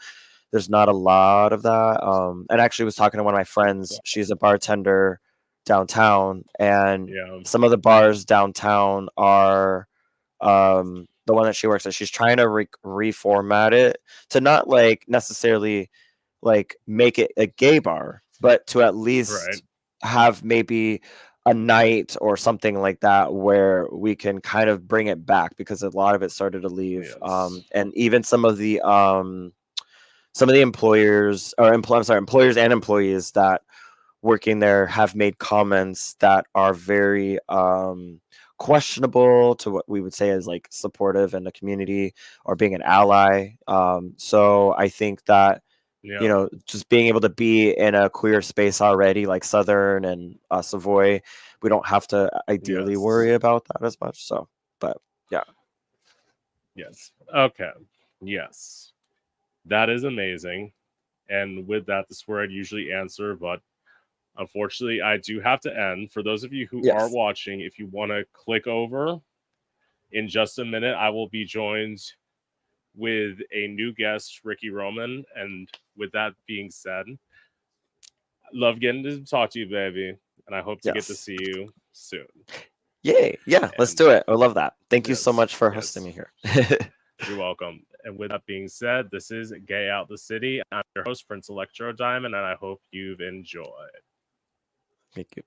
there's not a lot of that. And I actually was talking to one of my friends. So, She's a bartender downtown, and yeah. some of the bars downtown are the one that she works at. She's trying to reformat it to not like necessarily like make it a gay bar, but to at Right. least have maybe a night or something like that where we can kind of bring it back, because a lot of it started to leave. Yes. And even some of the employers and employees that working there have made comments that are very questionable to what we would say is like supportive in the community or being an ally. So I think that Yeah. just being able to be in a queer space already, like Southern and Savoy, we don't have to ideally Yes. worry about that as much. So, but yeah, Yes. Okay. Yes. That is amazing. And with that, this is where I'd usually answer, but unfortunately, I do have to end. For those of you who are yes, watching, if you want to click over In just a minute, I will be joined with a new guest, Ricky Roman. And with that being said, love getting to talk to you, baby. And I hope to get to Yes. see you soon. Yay. Yeah, let's And do it. I love that. Thank you so yes, much for hosting yes, me here. you're welcome. And with that being said, this is Gay Out the City. I'm your host, Prince Electro Diamond, and I hope you've enjoyed. Thank you.